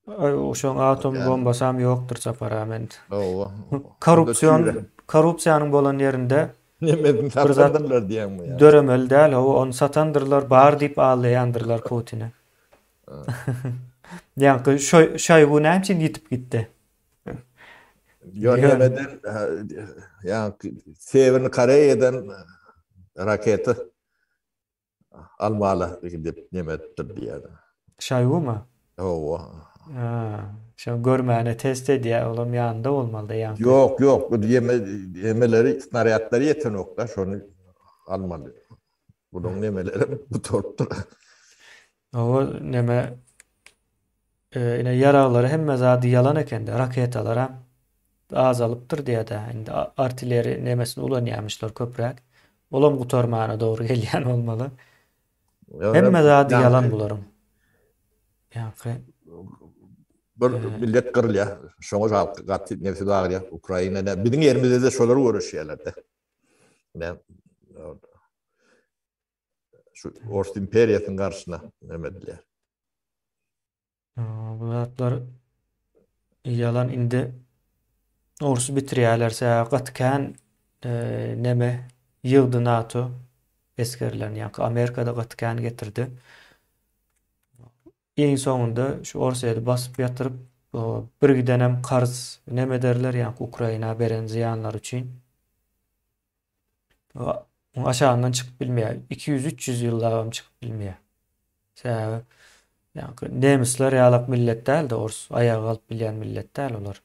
Oşoň atom yani bombasam ýokdur saparamen. o da tüýre. Korrupsiýanyň bolan ýerinde Nemedin bir zat satandırlar diyen mi yani? döremel däl, onu satandyrlar, bar diýip ağlaýandyrlar Putin'e. Ýa-ni Şoýgu näçin ýitip gitdi? Yönlemeden yani Severni Koreýadan raketi almalı gidip nemeddir diýär. Şoýgu mu? O. Şu görmäne test edýär, olam ýanynda bolmaly ýa-ni. Yok, bu yemeleri snaryatları yeten oklar, şonu almalı. Bunun nemeleri bu torttur. O neme ine yaralary hemme zady yalan ekende, raketalar hem azalypdyr diýär. Indi artilleri nemesini ulanýarmyşlar köprek. Olam gutarmana dogry gelýän bolmaly. Hemme zady yalan bularym. Ýa-ni Bir millet kırılıyor. Şoňa jalky gaty nefsi dağılıyor. Ukraina'da. Bizim yerimizde de şolary görüşýärler. Ne şu Rus imperiýasynyň garşyna nemediler. bu zatlar yalan indi orsu bitirýärlerse gatkan neme ýygdy NATO eskerlerini ýa-ni Amerikada gatkan getirdi. Eň soňunda şu Orsaýdy basyp ýatyryp bir gidenem karz neme derler ýa-ni Ukraina beren ziýanlar üçin. Aşağından çıkıp bilmeýär. 200-300 ýyllabam çıkıp bilmeýär. Sebäbi ýa-ni nemisler ýalak millet däl de ors ayağa galyp bilýän millet däl olar.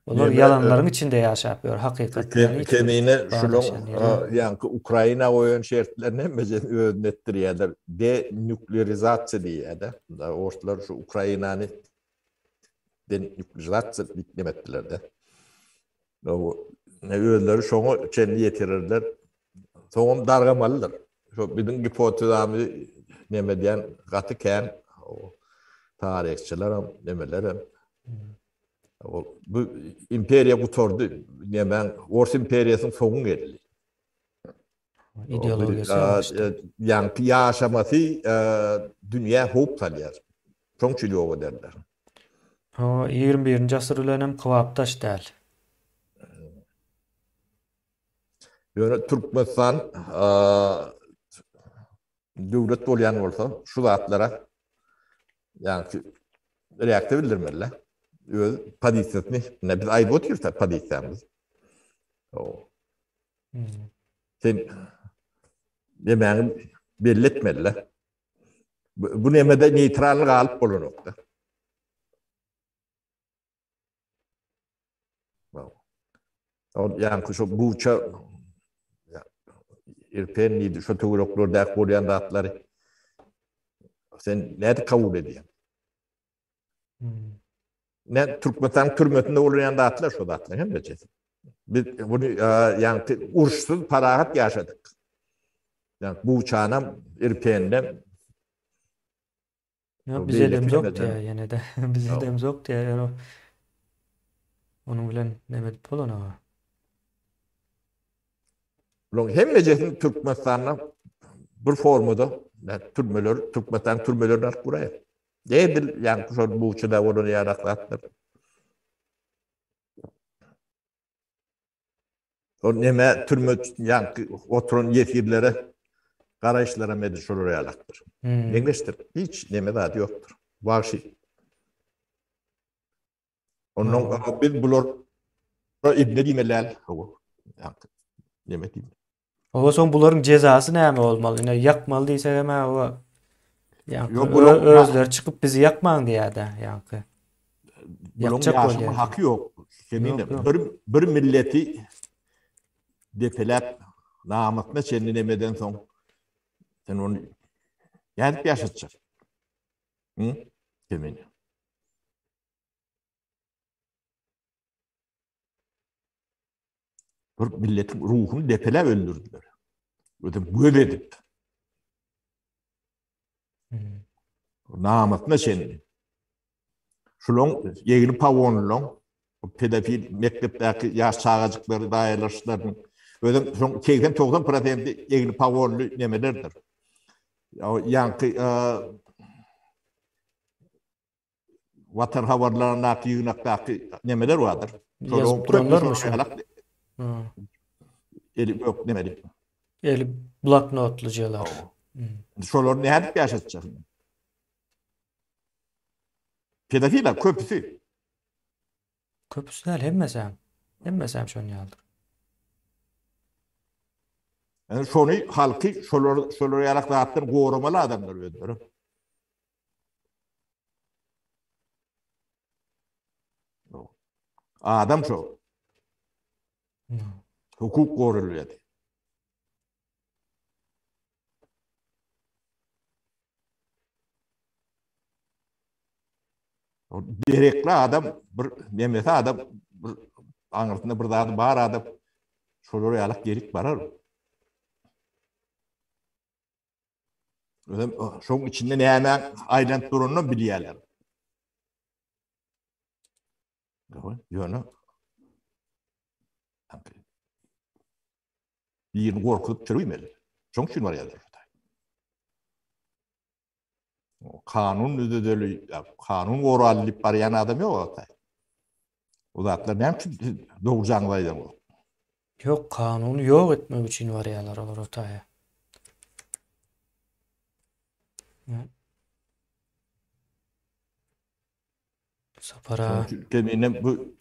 Olar yalanlaryň içinde ýaşap ýör hakykatda. Kemine şulon yani Ukraina oýun şertlerini meje öňetdirýärler. Denuklearizasiýa diýýär. Da ortalar şu Ukrainany denuklearizasiýa diýmetdiler de. O ne öýleri şoňa kendi ýetirirler. Soňam dargamalydyr. Şu bizim hipotezamy neme diýen gaty kän tarihçiler nemeler bu imperiya gutordu. Nemen Rus imperiýasynyň soňu geldi. Ideologiýasy. Yani ýaşamasy dünýä hop salýar. Çoňçylygy derler. O 21-nji asyr bilen hem kywapdaş däl. Ýöne Türkmenistan döwlet bolýan bolsa şu zatlara yani reaktiw bildirmeliler. Öz pozisiýasyny ne biz aýdyp oturýar pozisiýamyz. Sen demäň belletmeliler. Bu nemede neutral galyp bolanokda. Yani şu buça irpeniydi, şu tuguroklarda bolýan zatları sen näde kabul edýän? Ne Türkmenistan türmetinde bolýan zatlar şu zatlar hem de. Biz bunu yani urşsuz parahat yaşadık. Yani bu uçağına irpenden bize dem yok ya yine de bize dem yok ya yani onun bilen nemet bolan ama. Long hem mecetin Türkmenistan'a bir formada türmeler Türkmenistan türmelerden buraya. Değildir yani şu bu uçağda onu yarattılar. O neme türme yani oturun yetkililere karayışlara medişolur yalaktır. Engleştir. Hiç neme daha yoktur. Vahşi. Onun bir bulur İbn Dimelal o. Yani neme diyeyim. O son buların cezası näme olmalı? Ine yakmalı diýse hem o yani özler çıkıp bizi yakman diýär de yani. Yakacak bolýar. Haky ýok. Kemine bir milleti defelep namatna çenli nemeden soň sen onu ýadyp ýaşatjak. Kemine. Bir milletin ruhunu defelep öldürdüler. Öde böyle edip. Namatna çenli. Şulon ýegini pawonlon pedofil mektepdäki ýaş çağajyklary daýalaşlaryň özüm 80-90% ýegini pawonly nemelerdir. Ýa-ni vatan havarlarındaki yığınaktaki nemeler vardır. Yazıp duranlar mı şu? Hı. Eli yok demedi. Eli bloknotlucalar. Şolar ne hadip yaşatacak? Pedofiller köpüsü. Köpüsü değil hemmesem. Hemmesem şonu yaldır. Yani şonu halkı şoları yarak dağıttır korumalı adamlar öldürür. Adam şu. Hukuk koruluyor. Direkli adam bir memleti adam bir anırtında bir daha bağır adam şoları yarak gerik barar. Şunun içinde ne hemen ayrıntı durumunu biliyorlar. Yönü birini korkutup çürüymeli. Çok şey var ya. Kanun düzülü, kanun korallık barayan adam yok. O zatlar ne için doğurcanlaydı o? Yok kanunu yok etmek için var yalar olur otaya. Sapara. Kendine bu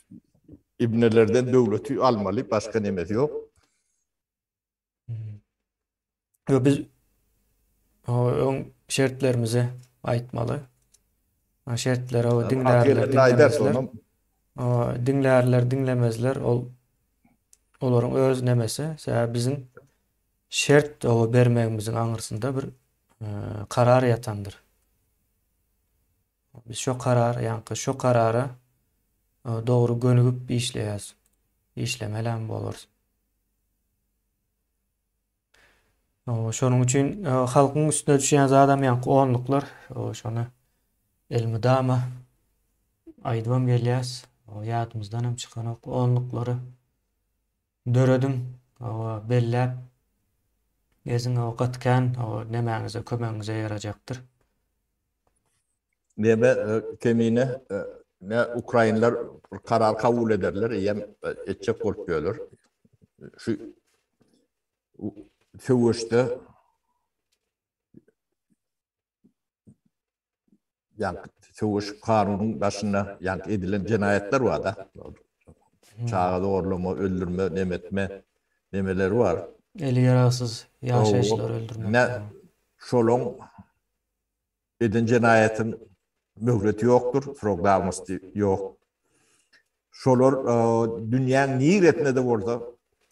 ibnelerden devleti almalı, başka nemesi yok. Yo biz o şartlarımızı aytmalı. O şartlar o dinlerler dinlemezler. O dinlerler dinlemezler. Onların öz nemesi. Mesela bizim şart o vermemizin anırsında bir karar yatandır. Biz şu karar yankı şu karara doğru gönügüp işleyez. İşlemelen bolur. Şonun üçün halkın üstüne düşen adam yankı onluklar şonu elmidama aydvam geliyaz. Yadımızdan hem çıkan onlukları döredim. Bellep gezin o katken nemeğinize kömeğinize yarayacaktır. Neme kemine ne Ukraynalar karar kabul ederler, yem etçe korkuyorlar. Şu savaşta yani savaş kanunun başına yani edilen cinayetler var da. Çağa doğrulama, öldürme, nemetme nemeleri var. Eli yarasız yaşayışlar öldürmek. Ne şolong edin cinayetin mühreti yoktur, programı yok. Şolar dünyanın niretine de orada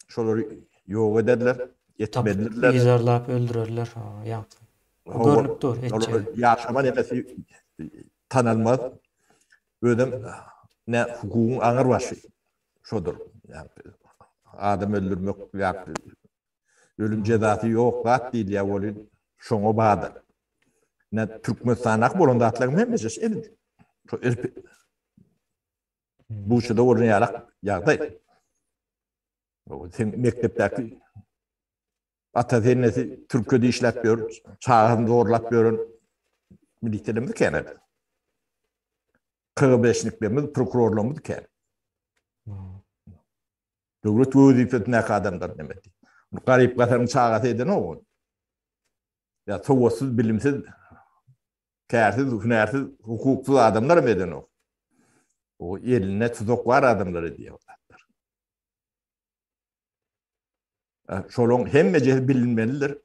şolar yok ederler, etmediler. İzarlap öldürürler. Yankı. Görünüp dur. Yaşama nemesi tanınmaz. Ödüm ne hukukun ağır başı. Şodur. Yani, adam öldürmek, yani, ölüm cezası yok. Kat değil ya olun. Şoňa bağdır. Ne Türkmenistanak bolanda atlagym hemmeşe edin. Bu şuda olun yarak ýagdaý. Sen mektepdäki ata-denesi Türkçede işläp ber, çağını doğrulap berän militerimiz kener. KGB-şniklerimiz, prokurorlarymız kener. Döwlet wezifetine adamlar demedi. Garyp gatarın çağatı eden o. Ya sowatsız, bilimsiz, kärsiz, hünärsiz, hukuksuz adamlar eden o. O eline tuzak var adamları diyorlar. Şolong hemmece bilinmelidir.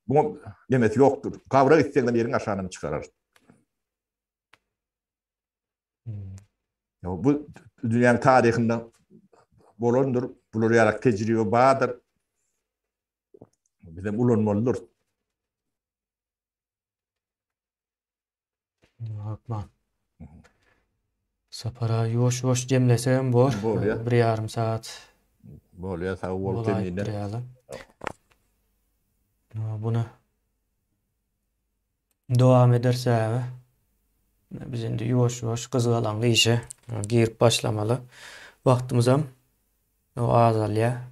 Bu demek yoktur. Kavra istekten yerin aşağıdan çıkarır. Bu dünyanın tarihinde bolondur. Bulur yarak tecrübe bağdır. Bizim ulanmalıdır. Hakman. Sapara yoş cemlesem bor. Bir yarım saat. Bolya sağ ol temine. Bunu devam ederse biz indi yoş kızgalanlı işe girip başlamalı. Vaktimiz hem o azalya.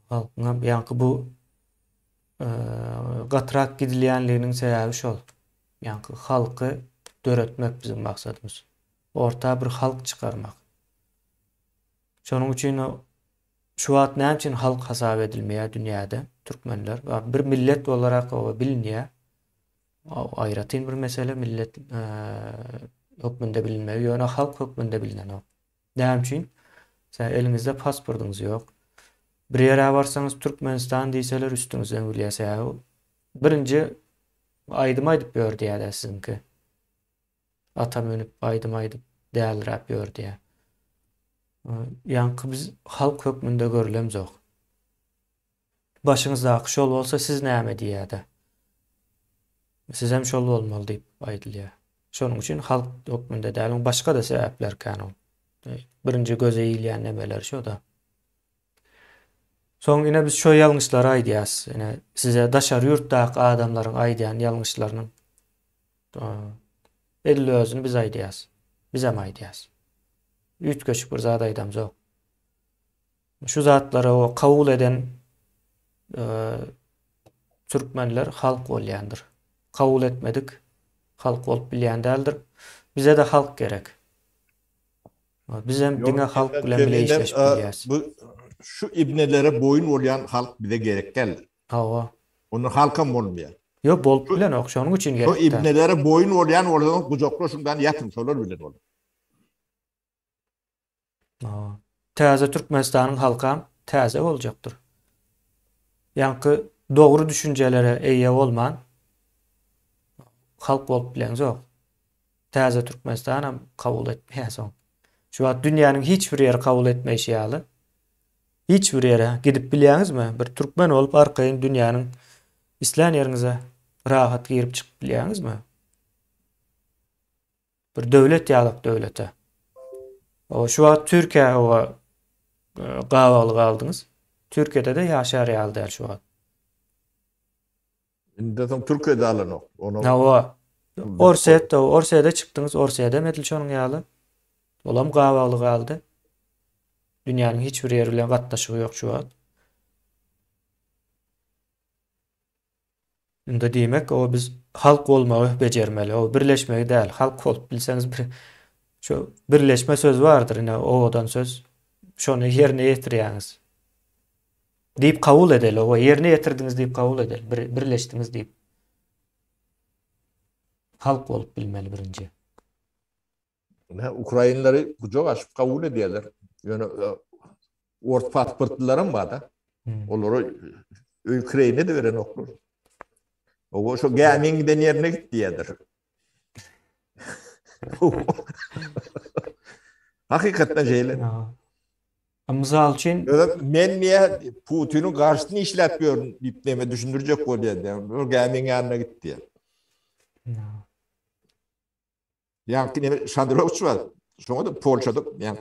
Halkına yankı bu gatyrak gidilýänliginiň sebäbi şol. Ýani halky döretmek bizim maksadymız. Orta bir halk çıkarmak. Şonuň üçin şu wagt näme üçin halk hasap edilmeýär dünýäde? Türkmenler bir millet olarak bilinýär. Aýratyn bir mesele millet hökmünde bilinmeýär. Ýöne halk hökmünde bilinen o. Näme üçin? Sen eliňizde pasportuňyz ýok. Bir ýere barsaňyz Türkmenistan diýseler üstüňizden bilýärsiň. Birinji aýdym aýdyp ýördi ýa-da sizinki. Atam önüp aýdym aýdyp däldirap ýördi ýa. Ýani biz halk hökmünde görülemzok. Başyňyzda şol bolsa siz näme diýýärdi? Siz hem şol bolmaly diýip aýdylýar. Şonuň üçin halk hökmünde däl, başga da sebäpler kanun. Birinji göze iýilýän nemeler şo da. Soň ine biz şo ýalňyşlary aýdýas. Ine size daşary ýurtdaky adamlaryň aýdýan ýalňyşlarynyň elli özüni biz aýdýas. Biz hem aýdýas. Üç köşük bir zat aýdamzok. Şu zatlara o kabul eden Türkmenler halk bolýandyr. Kabul etmedik. Halk bolup bilýän däldir. Bize de halk gerek. Biz hem diňe halk bilen bile işleşip bilýäs. Bu şu ibnelere boyun bolýan halk bize gerek geldi. Hawa. Onu halka bolmaýar. Yok bolup bilen ok şonuň üçin gerek. O ibnelere boyun bolýan oradan gujaklaşypdan ýatyn şolar bilen ol. Täze Türkmenistanyň halkam täze boljakdyr. Ýani dogry düşünjelere eýe bolman halk bolup bilen zok. Täze Türkmenistan hem kabul etmeýär. Şu wagt dünýäniň hiç bir ýeri kabul etmeýär ýaly. Hiç bir ýere gidip bilýäňizmi? Bir Türkmen bolup arkaýyn dünýäniň islan ýeriňize rahat girip çykyp bilýäňizmi? Bir döwlet ýalyk döwlete. O şu wagt Türkiýe gawaly galdyňyz. Türkiýede de ýaşar ýaly şu wagt. Indi Türkiýede alan onu. Hawa. Orseýede çykdyňyz, Orseýede medil şonuň ýaly. Olam gawaly galdy. Dünýäniň hiç bir ýeri bilen gatnaşygy ýok şu wagt. Unda diýmek o biz halk bolmagy bejermeli, o birleşmegi däl. Halk bolup bilseňiz bir şu birleşme söz vardır, ine odan söz. Şonu ýerine ýetirýäňiz. Diýip kabul edeli, o ýerine ýetirdiňiz diýip kabul edeli, birleşdiňiz diýip. Halk bolup bilmeli birinji. Ukrainlary kucak açyp kabul edýärler. Ýöne ort pasportlaryň bar da. Olary Ukraina'da de beren okur. O şu gamingden ýerine gitdi ýadyr. Hakykatda jeýle. Mysal üçin men niye Putin'in karşısını işletmiyorum diýip neme düşündürecek bolýar. O gaming ýanyna gitdi. Ýani neme Şandrovç var. Şoňa da Polşada ýani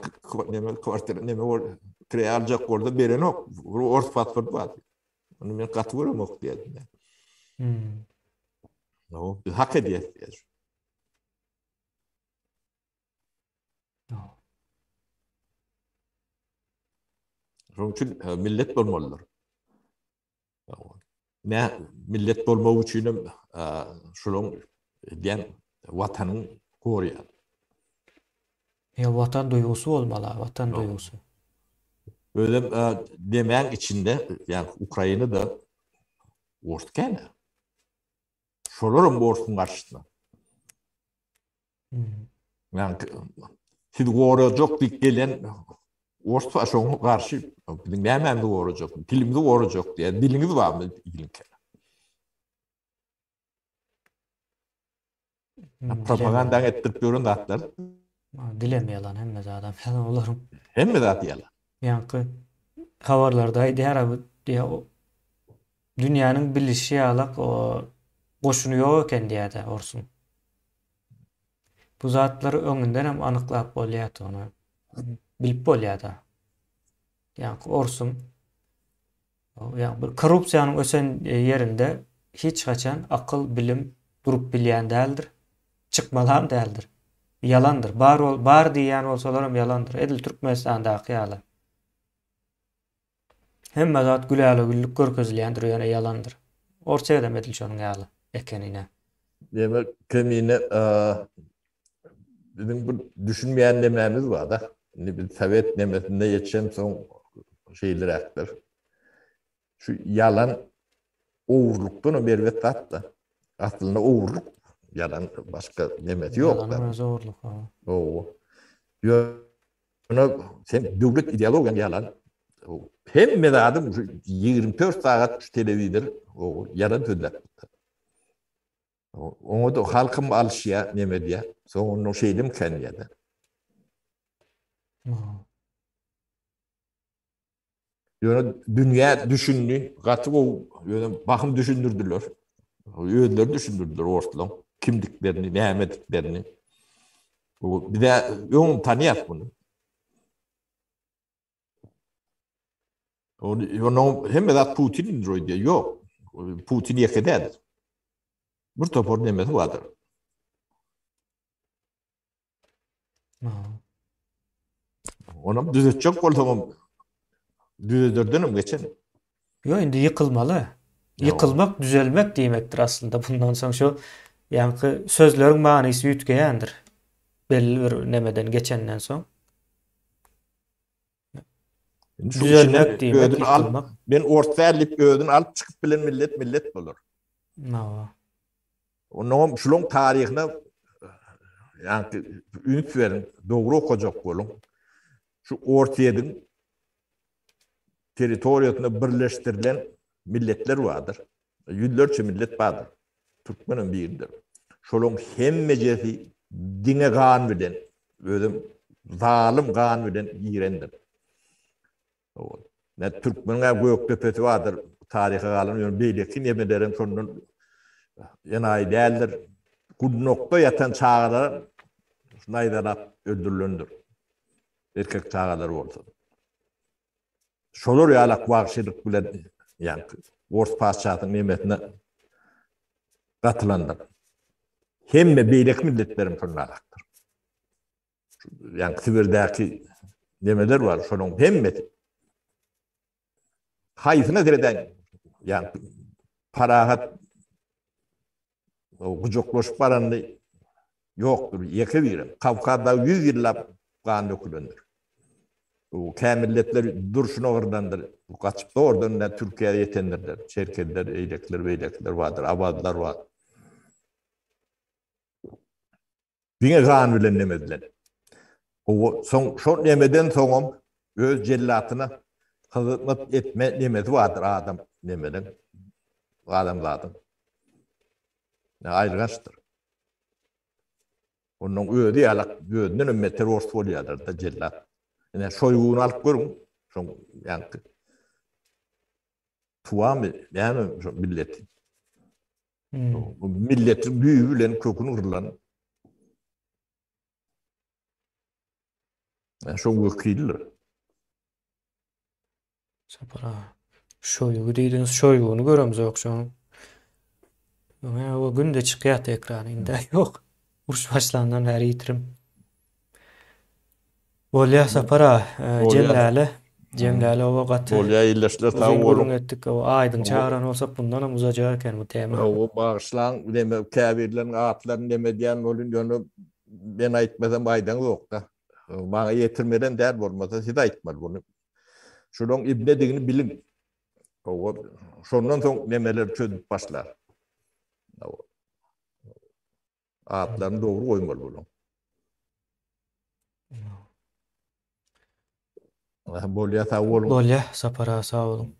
neme kwartira neme bol krealjak boldy beren ok. Ort pasport bar. Onu men gatwyram ok diýdim. No, hak edýär. Şoň üçin millet bolmalylar. Ne millet bolmagy üçin şolong diýen watanyň gorýar. Watan duýgusy bolmaly, watan duýgusy. Öyle demeň içinde yani Ukraina'da ortken. Şolaryň borçyň garşysynda. Yani siz gorajak diýip gelen orta şoňa garşy näme gorajak, dilimde gorajak diýär. Diliňiz barmy diýilke. Propaganda etdirip görün atlar. Dilem yalan hemme adam yalan olaryň. Hemme zat yalan. Ýani habarlarda aýdýar diýär dünýäniň bilişi ýalyk o goşuny ýok eken diýär Orsun. Bu zatlary öňünden hem anyklap bolýar onu. Bilip bolýar da. Ýani Orsun ýani bir korrupsiýanyň ösen ýerinde hiç haçan akyl bilim durup bilýän däldir. Çykmalan däldir. Yalandır. Bar diýän bolsalar hem yalandır. Edil Türkmenistandaky ýaly. Hemme zat güläle güllük görkezilýändir, ýöne yalandır. ortaya edemedil şonuň ýaly ekenine. Demek kemine bizim bu düşünmeyen nememiz var da. Hani bir Sovet nemesinde yetişen son şeyler aktır. Şu yalan uğurluktan o bervet tattı. Aslında uğurluk yalan başka nemesi yok Ýalanyň da. özü uğurluk. O. Ona sen devlet ideologiyan yalan. Hem medadım 24 saat şu televizor o yalan sözler. Onu da halkım alışya neme diye. Sonra onun şeydim kendiydi. Yani dünya düşündü. Katı o yani bakım düşündürdüler. Öğüdler düşündürdüler ortadan. Kimliklerini, nehmetliklerini. Bir de onu tanıyak bunu. Onu hem de Putin'in droidi yok. Putin yekeder. Bir topor nemesi vardır. Onu düzeltecek olsam düzeltirdim geçen. Yo, indi yıkılmalı. Yıkılmak, düzelmek demektir aslında. Bundan sonra şu yani sözlerin manysy ütgeýändir. Belli bir nemeden geçenden soň. Düzelmek demek, yıkılmak. Ben ortaýalyp ödün alıp çıkıp bilen millet bolur. No. Onun şulun tarihine yani ünit verin, doğru okuyacak bolun. Şu ortaýadyň teritoriýasyna birleşdirilen milletler vardır. Yüzlerce millet vardır. Türkmenin biridir. Şolun hemmejesi dine gan bilen, özüm zalim gan bilen girendir. Ne Türkmenin Göktepe'si vardır. Tarihi galan, yani beýleki nemelerin sonunun yanaý däldir. Gudnokda yatan çağlar şunaydan öldürülündür. Erkek çağlar olsa. Şolar ýalak wagşylyk bilen yani Ors paçatyň nemetine gatylandyr. Hemme beýlek milletlerim şonalaktır. Yani Sibirdäki nemeler var, şonuň hemmesi haýsyna dereden yani parahat o gujoklaşyp barandy ýokdur, ýeke birim. Kavkazda 100 ýyllap gan dökülendür. O kämilletler durşuna ordandır. Bu kaçıp da oradan da Türkiye'ye yetendirler. Çerkezler, eylekler, beylekler vardır, abadlar var. Bine gan bilen nemediler. O son nemeden soňam öz cellatyna hyzmat etme nemedi vardır adam nemeden. Adam zaten. Ne ayrıgaçtır. Onun öýdi ýalak göğünden ümmetler ors bolýarlar da cellat. Yani soyguny alıp görün. Yani tuwamy yani şu millet. Bu milletin büyüğü bilen kökünü kırılan. Yani şu vekiller. Sapara. Şoýugy diýdiňiz şoýguny göremiz okşan. O günde çıkýat ekranynda ýok. Uruş başlandan bäri ýitirim. Bolýa sapara Cemläli o wagt. Bolýa ýyllaşlar taw Gurrun etdik. O aýdyň çağıran bolsa bundan hem uzajak eken bu tema. O bağışlan deme käbirlerin atlaryny deme diýen bolun ýöne ben aýtmasam aýdan ýok da. Maňa ýetirmeden däl bolmasa siz aýtmaly bunu. Şonuň ibne digini bilin. O şondan soň nemeler çözüp başlar. Atlaryny dogry goýmaly bolun. Bolýa sag bolun. Bolýa sapara sag bolun.